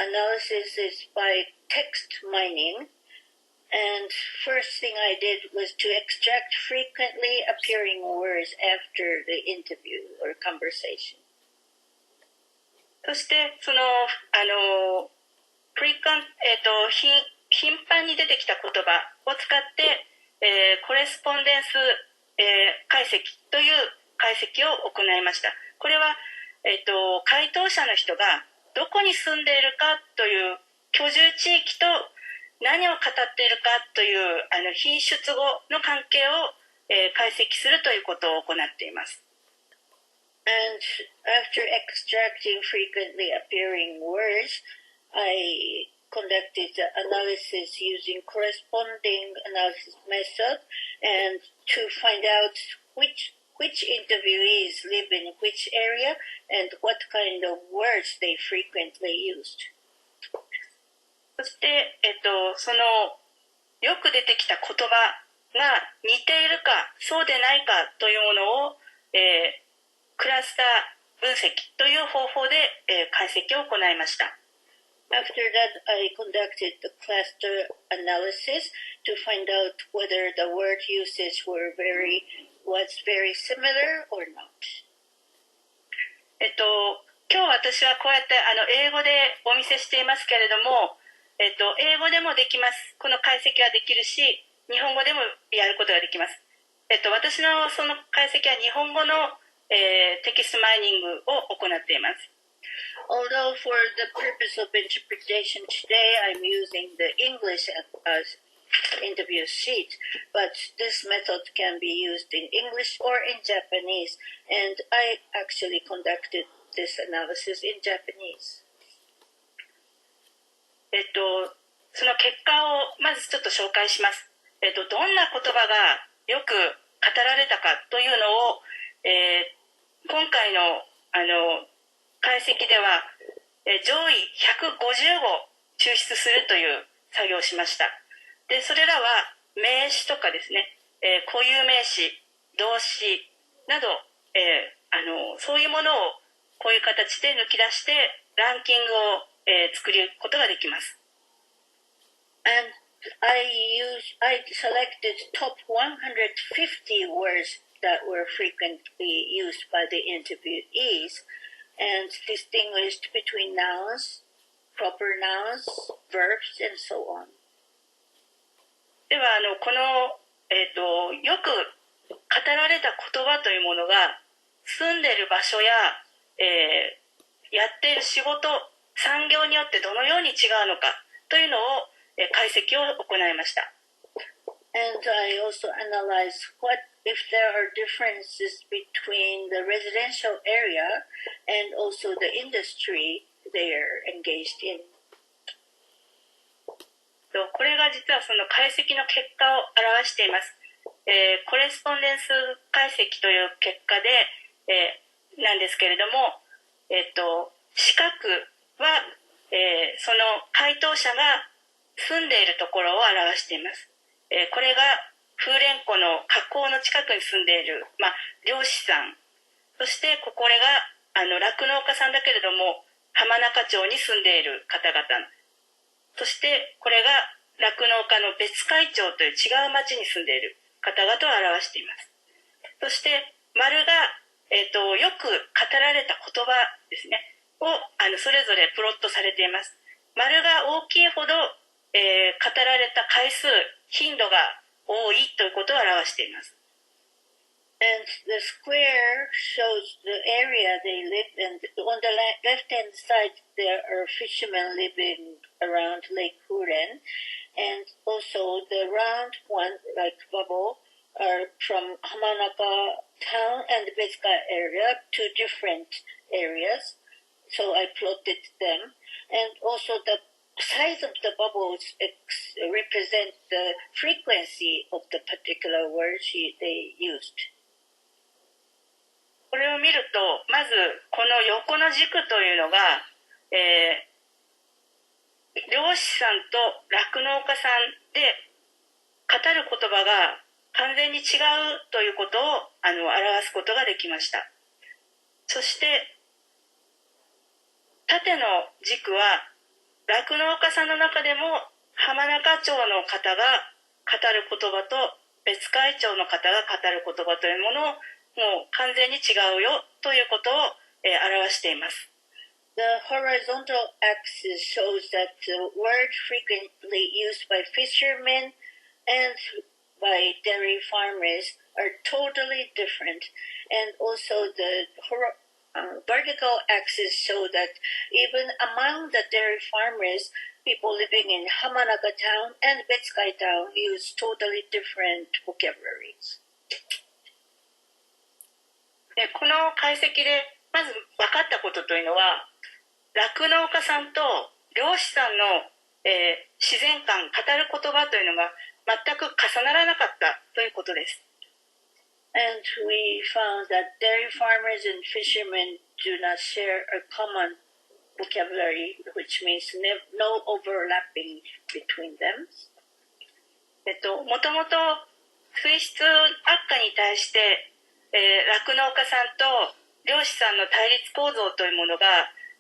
analysis is by text mining. And first thing I did was to extract frequently appearing words after the interview or conversation. そしてその頻繁に出てきた言葉を使って、コレスポンデンス、解析という解析を行いました。これは、回答者の人がどこに住んでいるかという居住地域と何を語っているかという品質語の関係を、解析するということを行っています。And after extracting frequently appearing words, I conducted the analysis using corresponding analysis method and to find out which interviewees live in which area and what kind of words they frequently used. そして、そのよく出てきた言葉が似ているかそうでないかというものを、クラスター分析という方法で、解析を行いました。After that, I conducted the cluster analysis to find out whether the word usage was very similar or not. 今日私はこうやって英語でお見せしていますけれども、英語でもできます。この解析はできるし、日本語でもやることができます。私のその解析は日本語の、テキストマイニングを行っています。Although for the purpose of interpretation today, I'm using the English as interview sheet, but this method can be used in English or in Japanese, and I actually conducted this analysis in Japanese. その結果をまずちょっと紹介します。どんな言葉がよく語られたかというのを、今回の解析では、上位150を抽出するという作業をしました。で、それらは名詞とかですね、固有名詞、動詞など、そういうものをこういう形で抜き出してランキングを、作ることができます。And I selected top 150 words that were frequently used by the interviewees and distinguished between nouns, proper nouns, verbs, and so on. ではこの、よく語られた言葉というものが住んでいる場所や、やっている仕事、産業によってどのように違うのかというのを、解析を行いました。And I also analyze what if there are differences between the residential area and also the industry they are engaged in. これが実はその解析の結果を表しています。コレスポンデンス解析という結果で、なんですけれども、四角は、その回答者が住んでいるところを表しています。これが風蓮湖の河口の近くに住んでいる、漁師さん、そしてこれが酪農家さんだけれども浜中町に住んでいる方々、そしてこれが酪農家の別海町という違う町に住んでいる方々を表しています。そして丸が、よく語られた言葉ですねをそれぞれプロットされています。丸が大きいほど、語られた回数、頻度が多いということを表しています。And the square shows the area they live in. On the left-hand side, there are fishermen living around Lake Huren. And also the round one, like bubble, are from Hamanaka town and Bezka area, two different areas. So I plotted them. And also the size of the bubbles represent the frequency of the particular word they used. これを見ると、まずこの横の軸というのが、漁師さんと酪農家さんで語る言葉が完全に違うということを表すことができました。そして縦の軸は酪農家さんの中でも浜中町の方が語る言葉と別海町の方が語る言葉というものをもう完全に違うよということを、表しています。The horizontal axis shows that the word frequently used by fishermen and by dairy farmers are totally different. And also the vertical axis show that even among the dairy farmers, people living in Hamanaka town and Betsukai town use totally different vocabularies. この解析でまず分かったことというのは、酪農家さんと漁師さんの、自然観、語る言葉というのが全く重ならなかったということです。And we found that dairy farmers and fishermen do not share a common vocabulary, which means no overlapping between them. もともと水質悪化に対して酪農家さんと漁師さんの対立構造というものが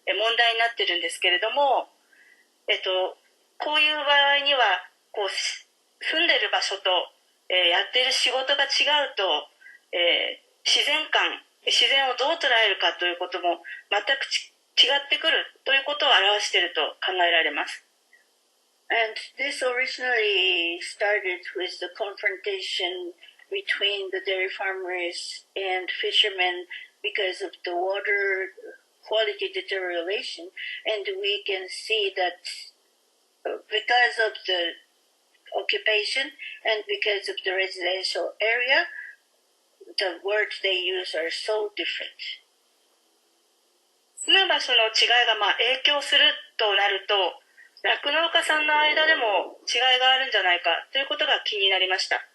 問題になっているんですけれども、こういう場合にはこう住んでいる場所と、やっている仕事が違うと、自然観、自然をどう捉えるかということも全く違ってくるということを表していると考えられます。And this originally started with the confrontation between the dairy farmers and fishermen because of the water quality deterioration, and we can see that because of the occupation and because of the residential area, the words they use are so different. 住む場所の違いが影響するとなると、酪農家さんの間でも違いがあるんじゃないかということが気になりました。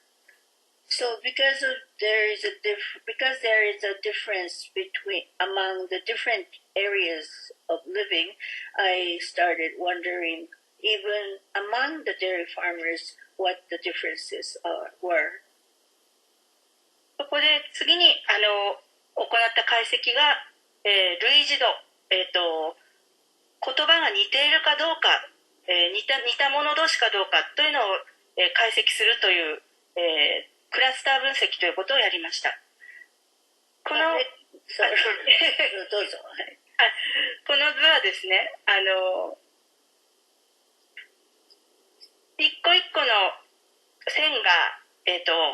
So because there is a difference among the different areas of living, I started wondering even among the dairy farmers what the differences were. そこで次に行った解析が、類似度、言葉が似ているかどうか、似たもの同士かどうかというのを、解析するという、クラスター分析ということをやりました。このどうぞ。この図はですね、一個一個の線が、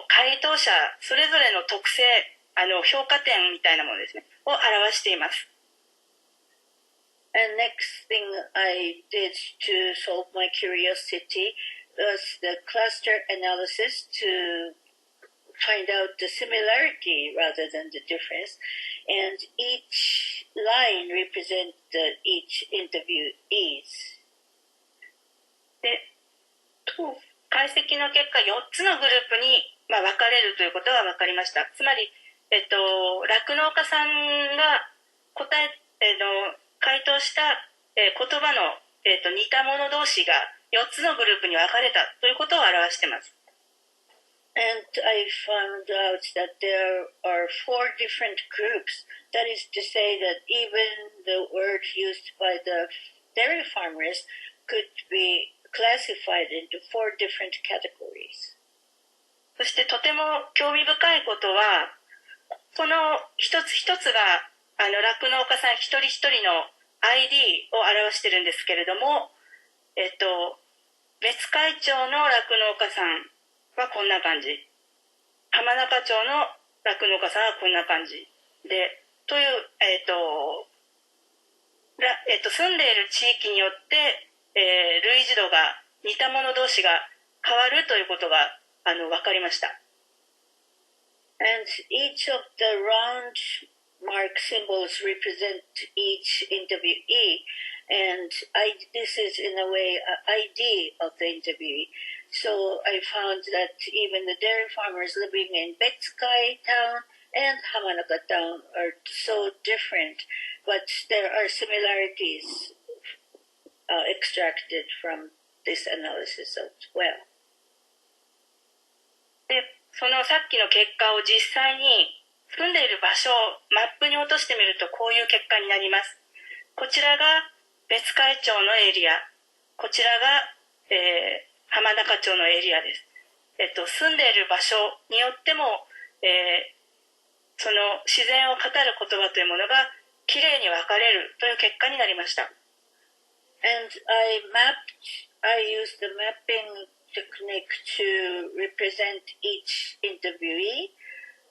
回答者それぞれの特性評価点みたいなものですね、を表しています。And next thing I did to solve my curiosity was the cluster analysis to find out the similarity rather than the difference. And each line represents each interviewees. で、解析の結果、4つのグループに、分かれるということが分かりました。つまり、酪農家さんが回答した、言葉の、似た者同士が4つのグループに分かれたということを表しています。And I found out that there are 4 different groups. That is to say that even the word used by the dairy farmers could be classified into 4 different categories. そしてとても興味深いことは、この一つ一つが酪農家さん一人一人の ID を表してるんですけれども、別海町の酪農家さんはこんな感じ、浜中町の酪農家さんはこんな感じで、という、住んでいる地域によって、類似度が似た者同士が変わるということが分かりました。And each of the round mark symbols represent each interviewee, and this is in a way an ID of the interviewee. So I found that even the dairy farmers living in Betsukai town and Hamanaka town are so different, but there are similarities extracted from this analysis as well. で、そのさっきの結果を実際に住んでいる場所をマップに落としてみるとこういう結果になります。こちらが別海町のエリア、こちらが、浜中町のエリアです。住んでいる場所によっても、その自然を語る言葉というものがきれいに分かれるという結果になりました。And I used the mapping technique to represent each interviewee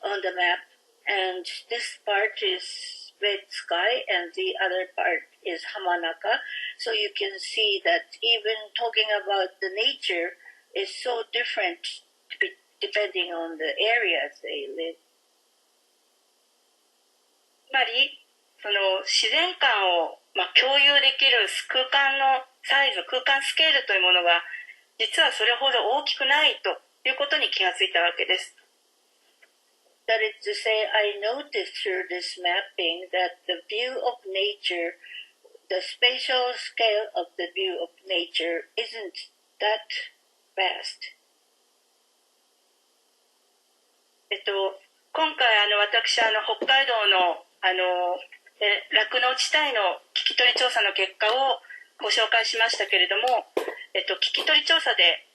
on the map, and this part is red sky and the other part is Hamanaka. So you can see that even talking about the nature is so different depending on the areas they live. つまり、その自然観を、共有できる空間のサイズ、空間スケールというものが実はそれほど大きくないということに気がついたわけです。That is to say, I noticed through this mapping that the view of nature, the spatial scale of the view of nature isn't that vast. 今回私北海道の酪農地帯の聞き取り調査の結果をご紹介しましたけれども、聞き取り調査で、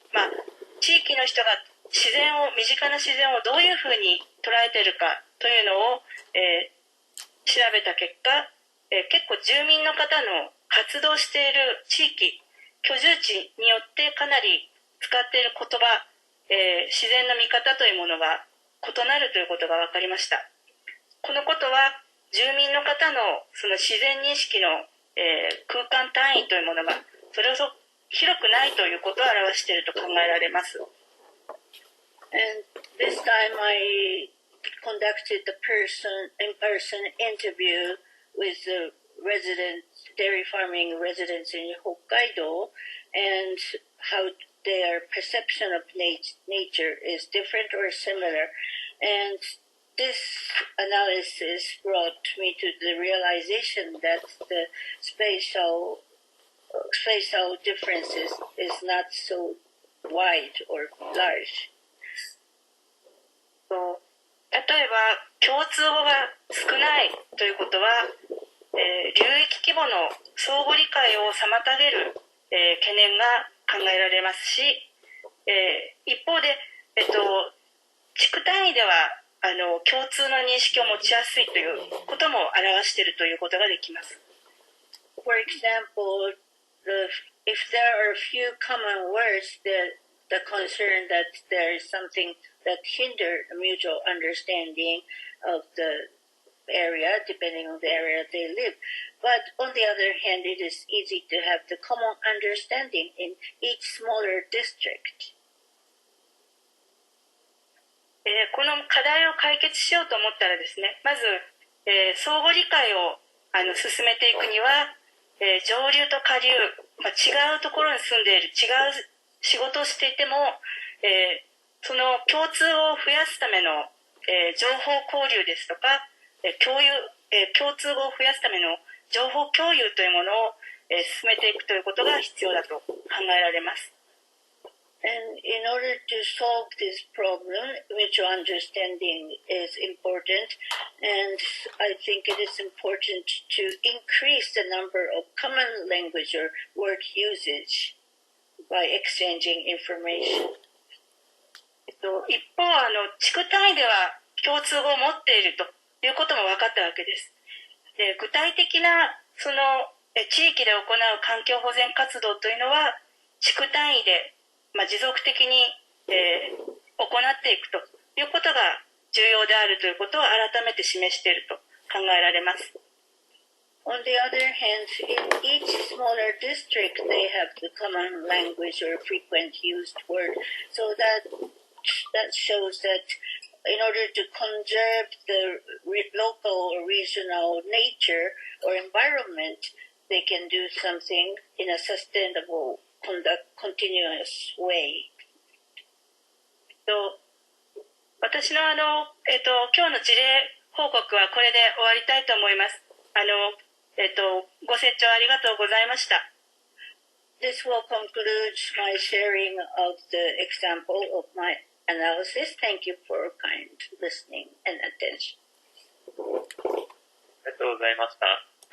地域の人が身近な自然をどういうふうに捉えているかというのを、調べた結果、結構住民の方の活動している地域、居住地によってかなり使っている言葉、自然の見方というものが異なるということが分かりました。このことは住民の方のその自然認識の、空間単位というものがそれほど広くないということを表していると考えられます。And this time I conducted the in-person interview with the dairy farming residents in Hokkaido, and how their perception of nature is different or similar. And this analysis brought me to the realization that the spatial differences is not so wide or large. 例えば共通語が少ないということは、流域規模の相互理解を妨げる、懸念が考えられますし、一方で、地区単位では共通の認識を持ちやすいということも表しているということができます。For example, if there are few common words, the concern that there is something that hinder mutual understanding of the area, depending on the area they live. But on the other hand, it is easy to have the common understanding in each smaller district. この課題を解決しようと思ったらですね、まず、相互理解を進めていくには、上流と下流、違うところに住んでいる、違う仕事をしていても、その共通を増やすための、情報交流ですとか、共通語を増やすための情報共有というものを、進めていくということが必要だと考えられます。And in order to solve this problem, mutual understanding is important, and I think it is important to increase the number of common language or word usage by exchanging information. 一方、地区単位では共通語を持っているということも分かったわけです。で、具体的なその地域で行う環境保全活動というのは地区単位で持続的に、行っていくということが重要であるということを改めて示していると考えられます。On the other hand, in each smaller district, they have the common language or frequent used word, so that shows that in order to conserve the local or regional nature or environment, they can do something in a sustainable continuous way. 私の今日の事例報告はこれで終わりたいと思います。ご清聴ありがとうございました。This will conclude my sharing of the example of my analysis. Thank you for kind listening and attention. ありがとうございました。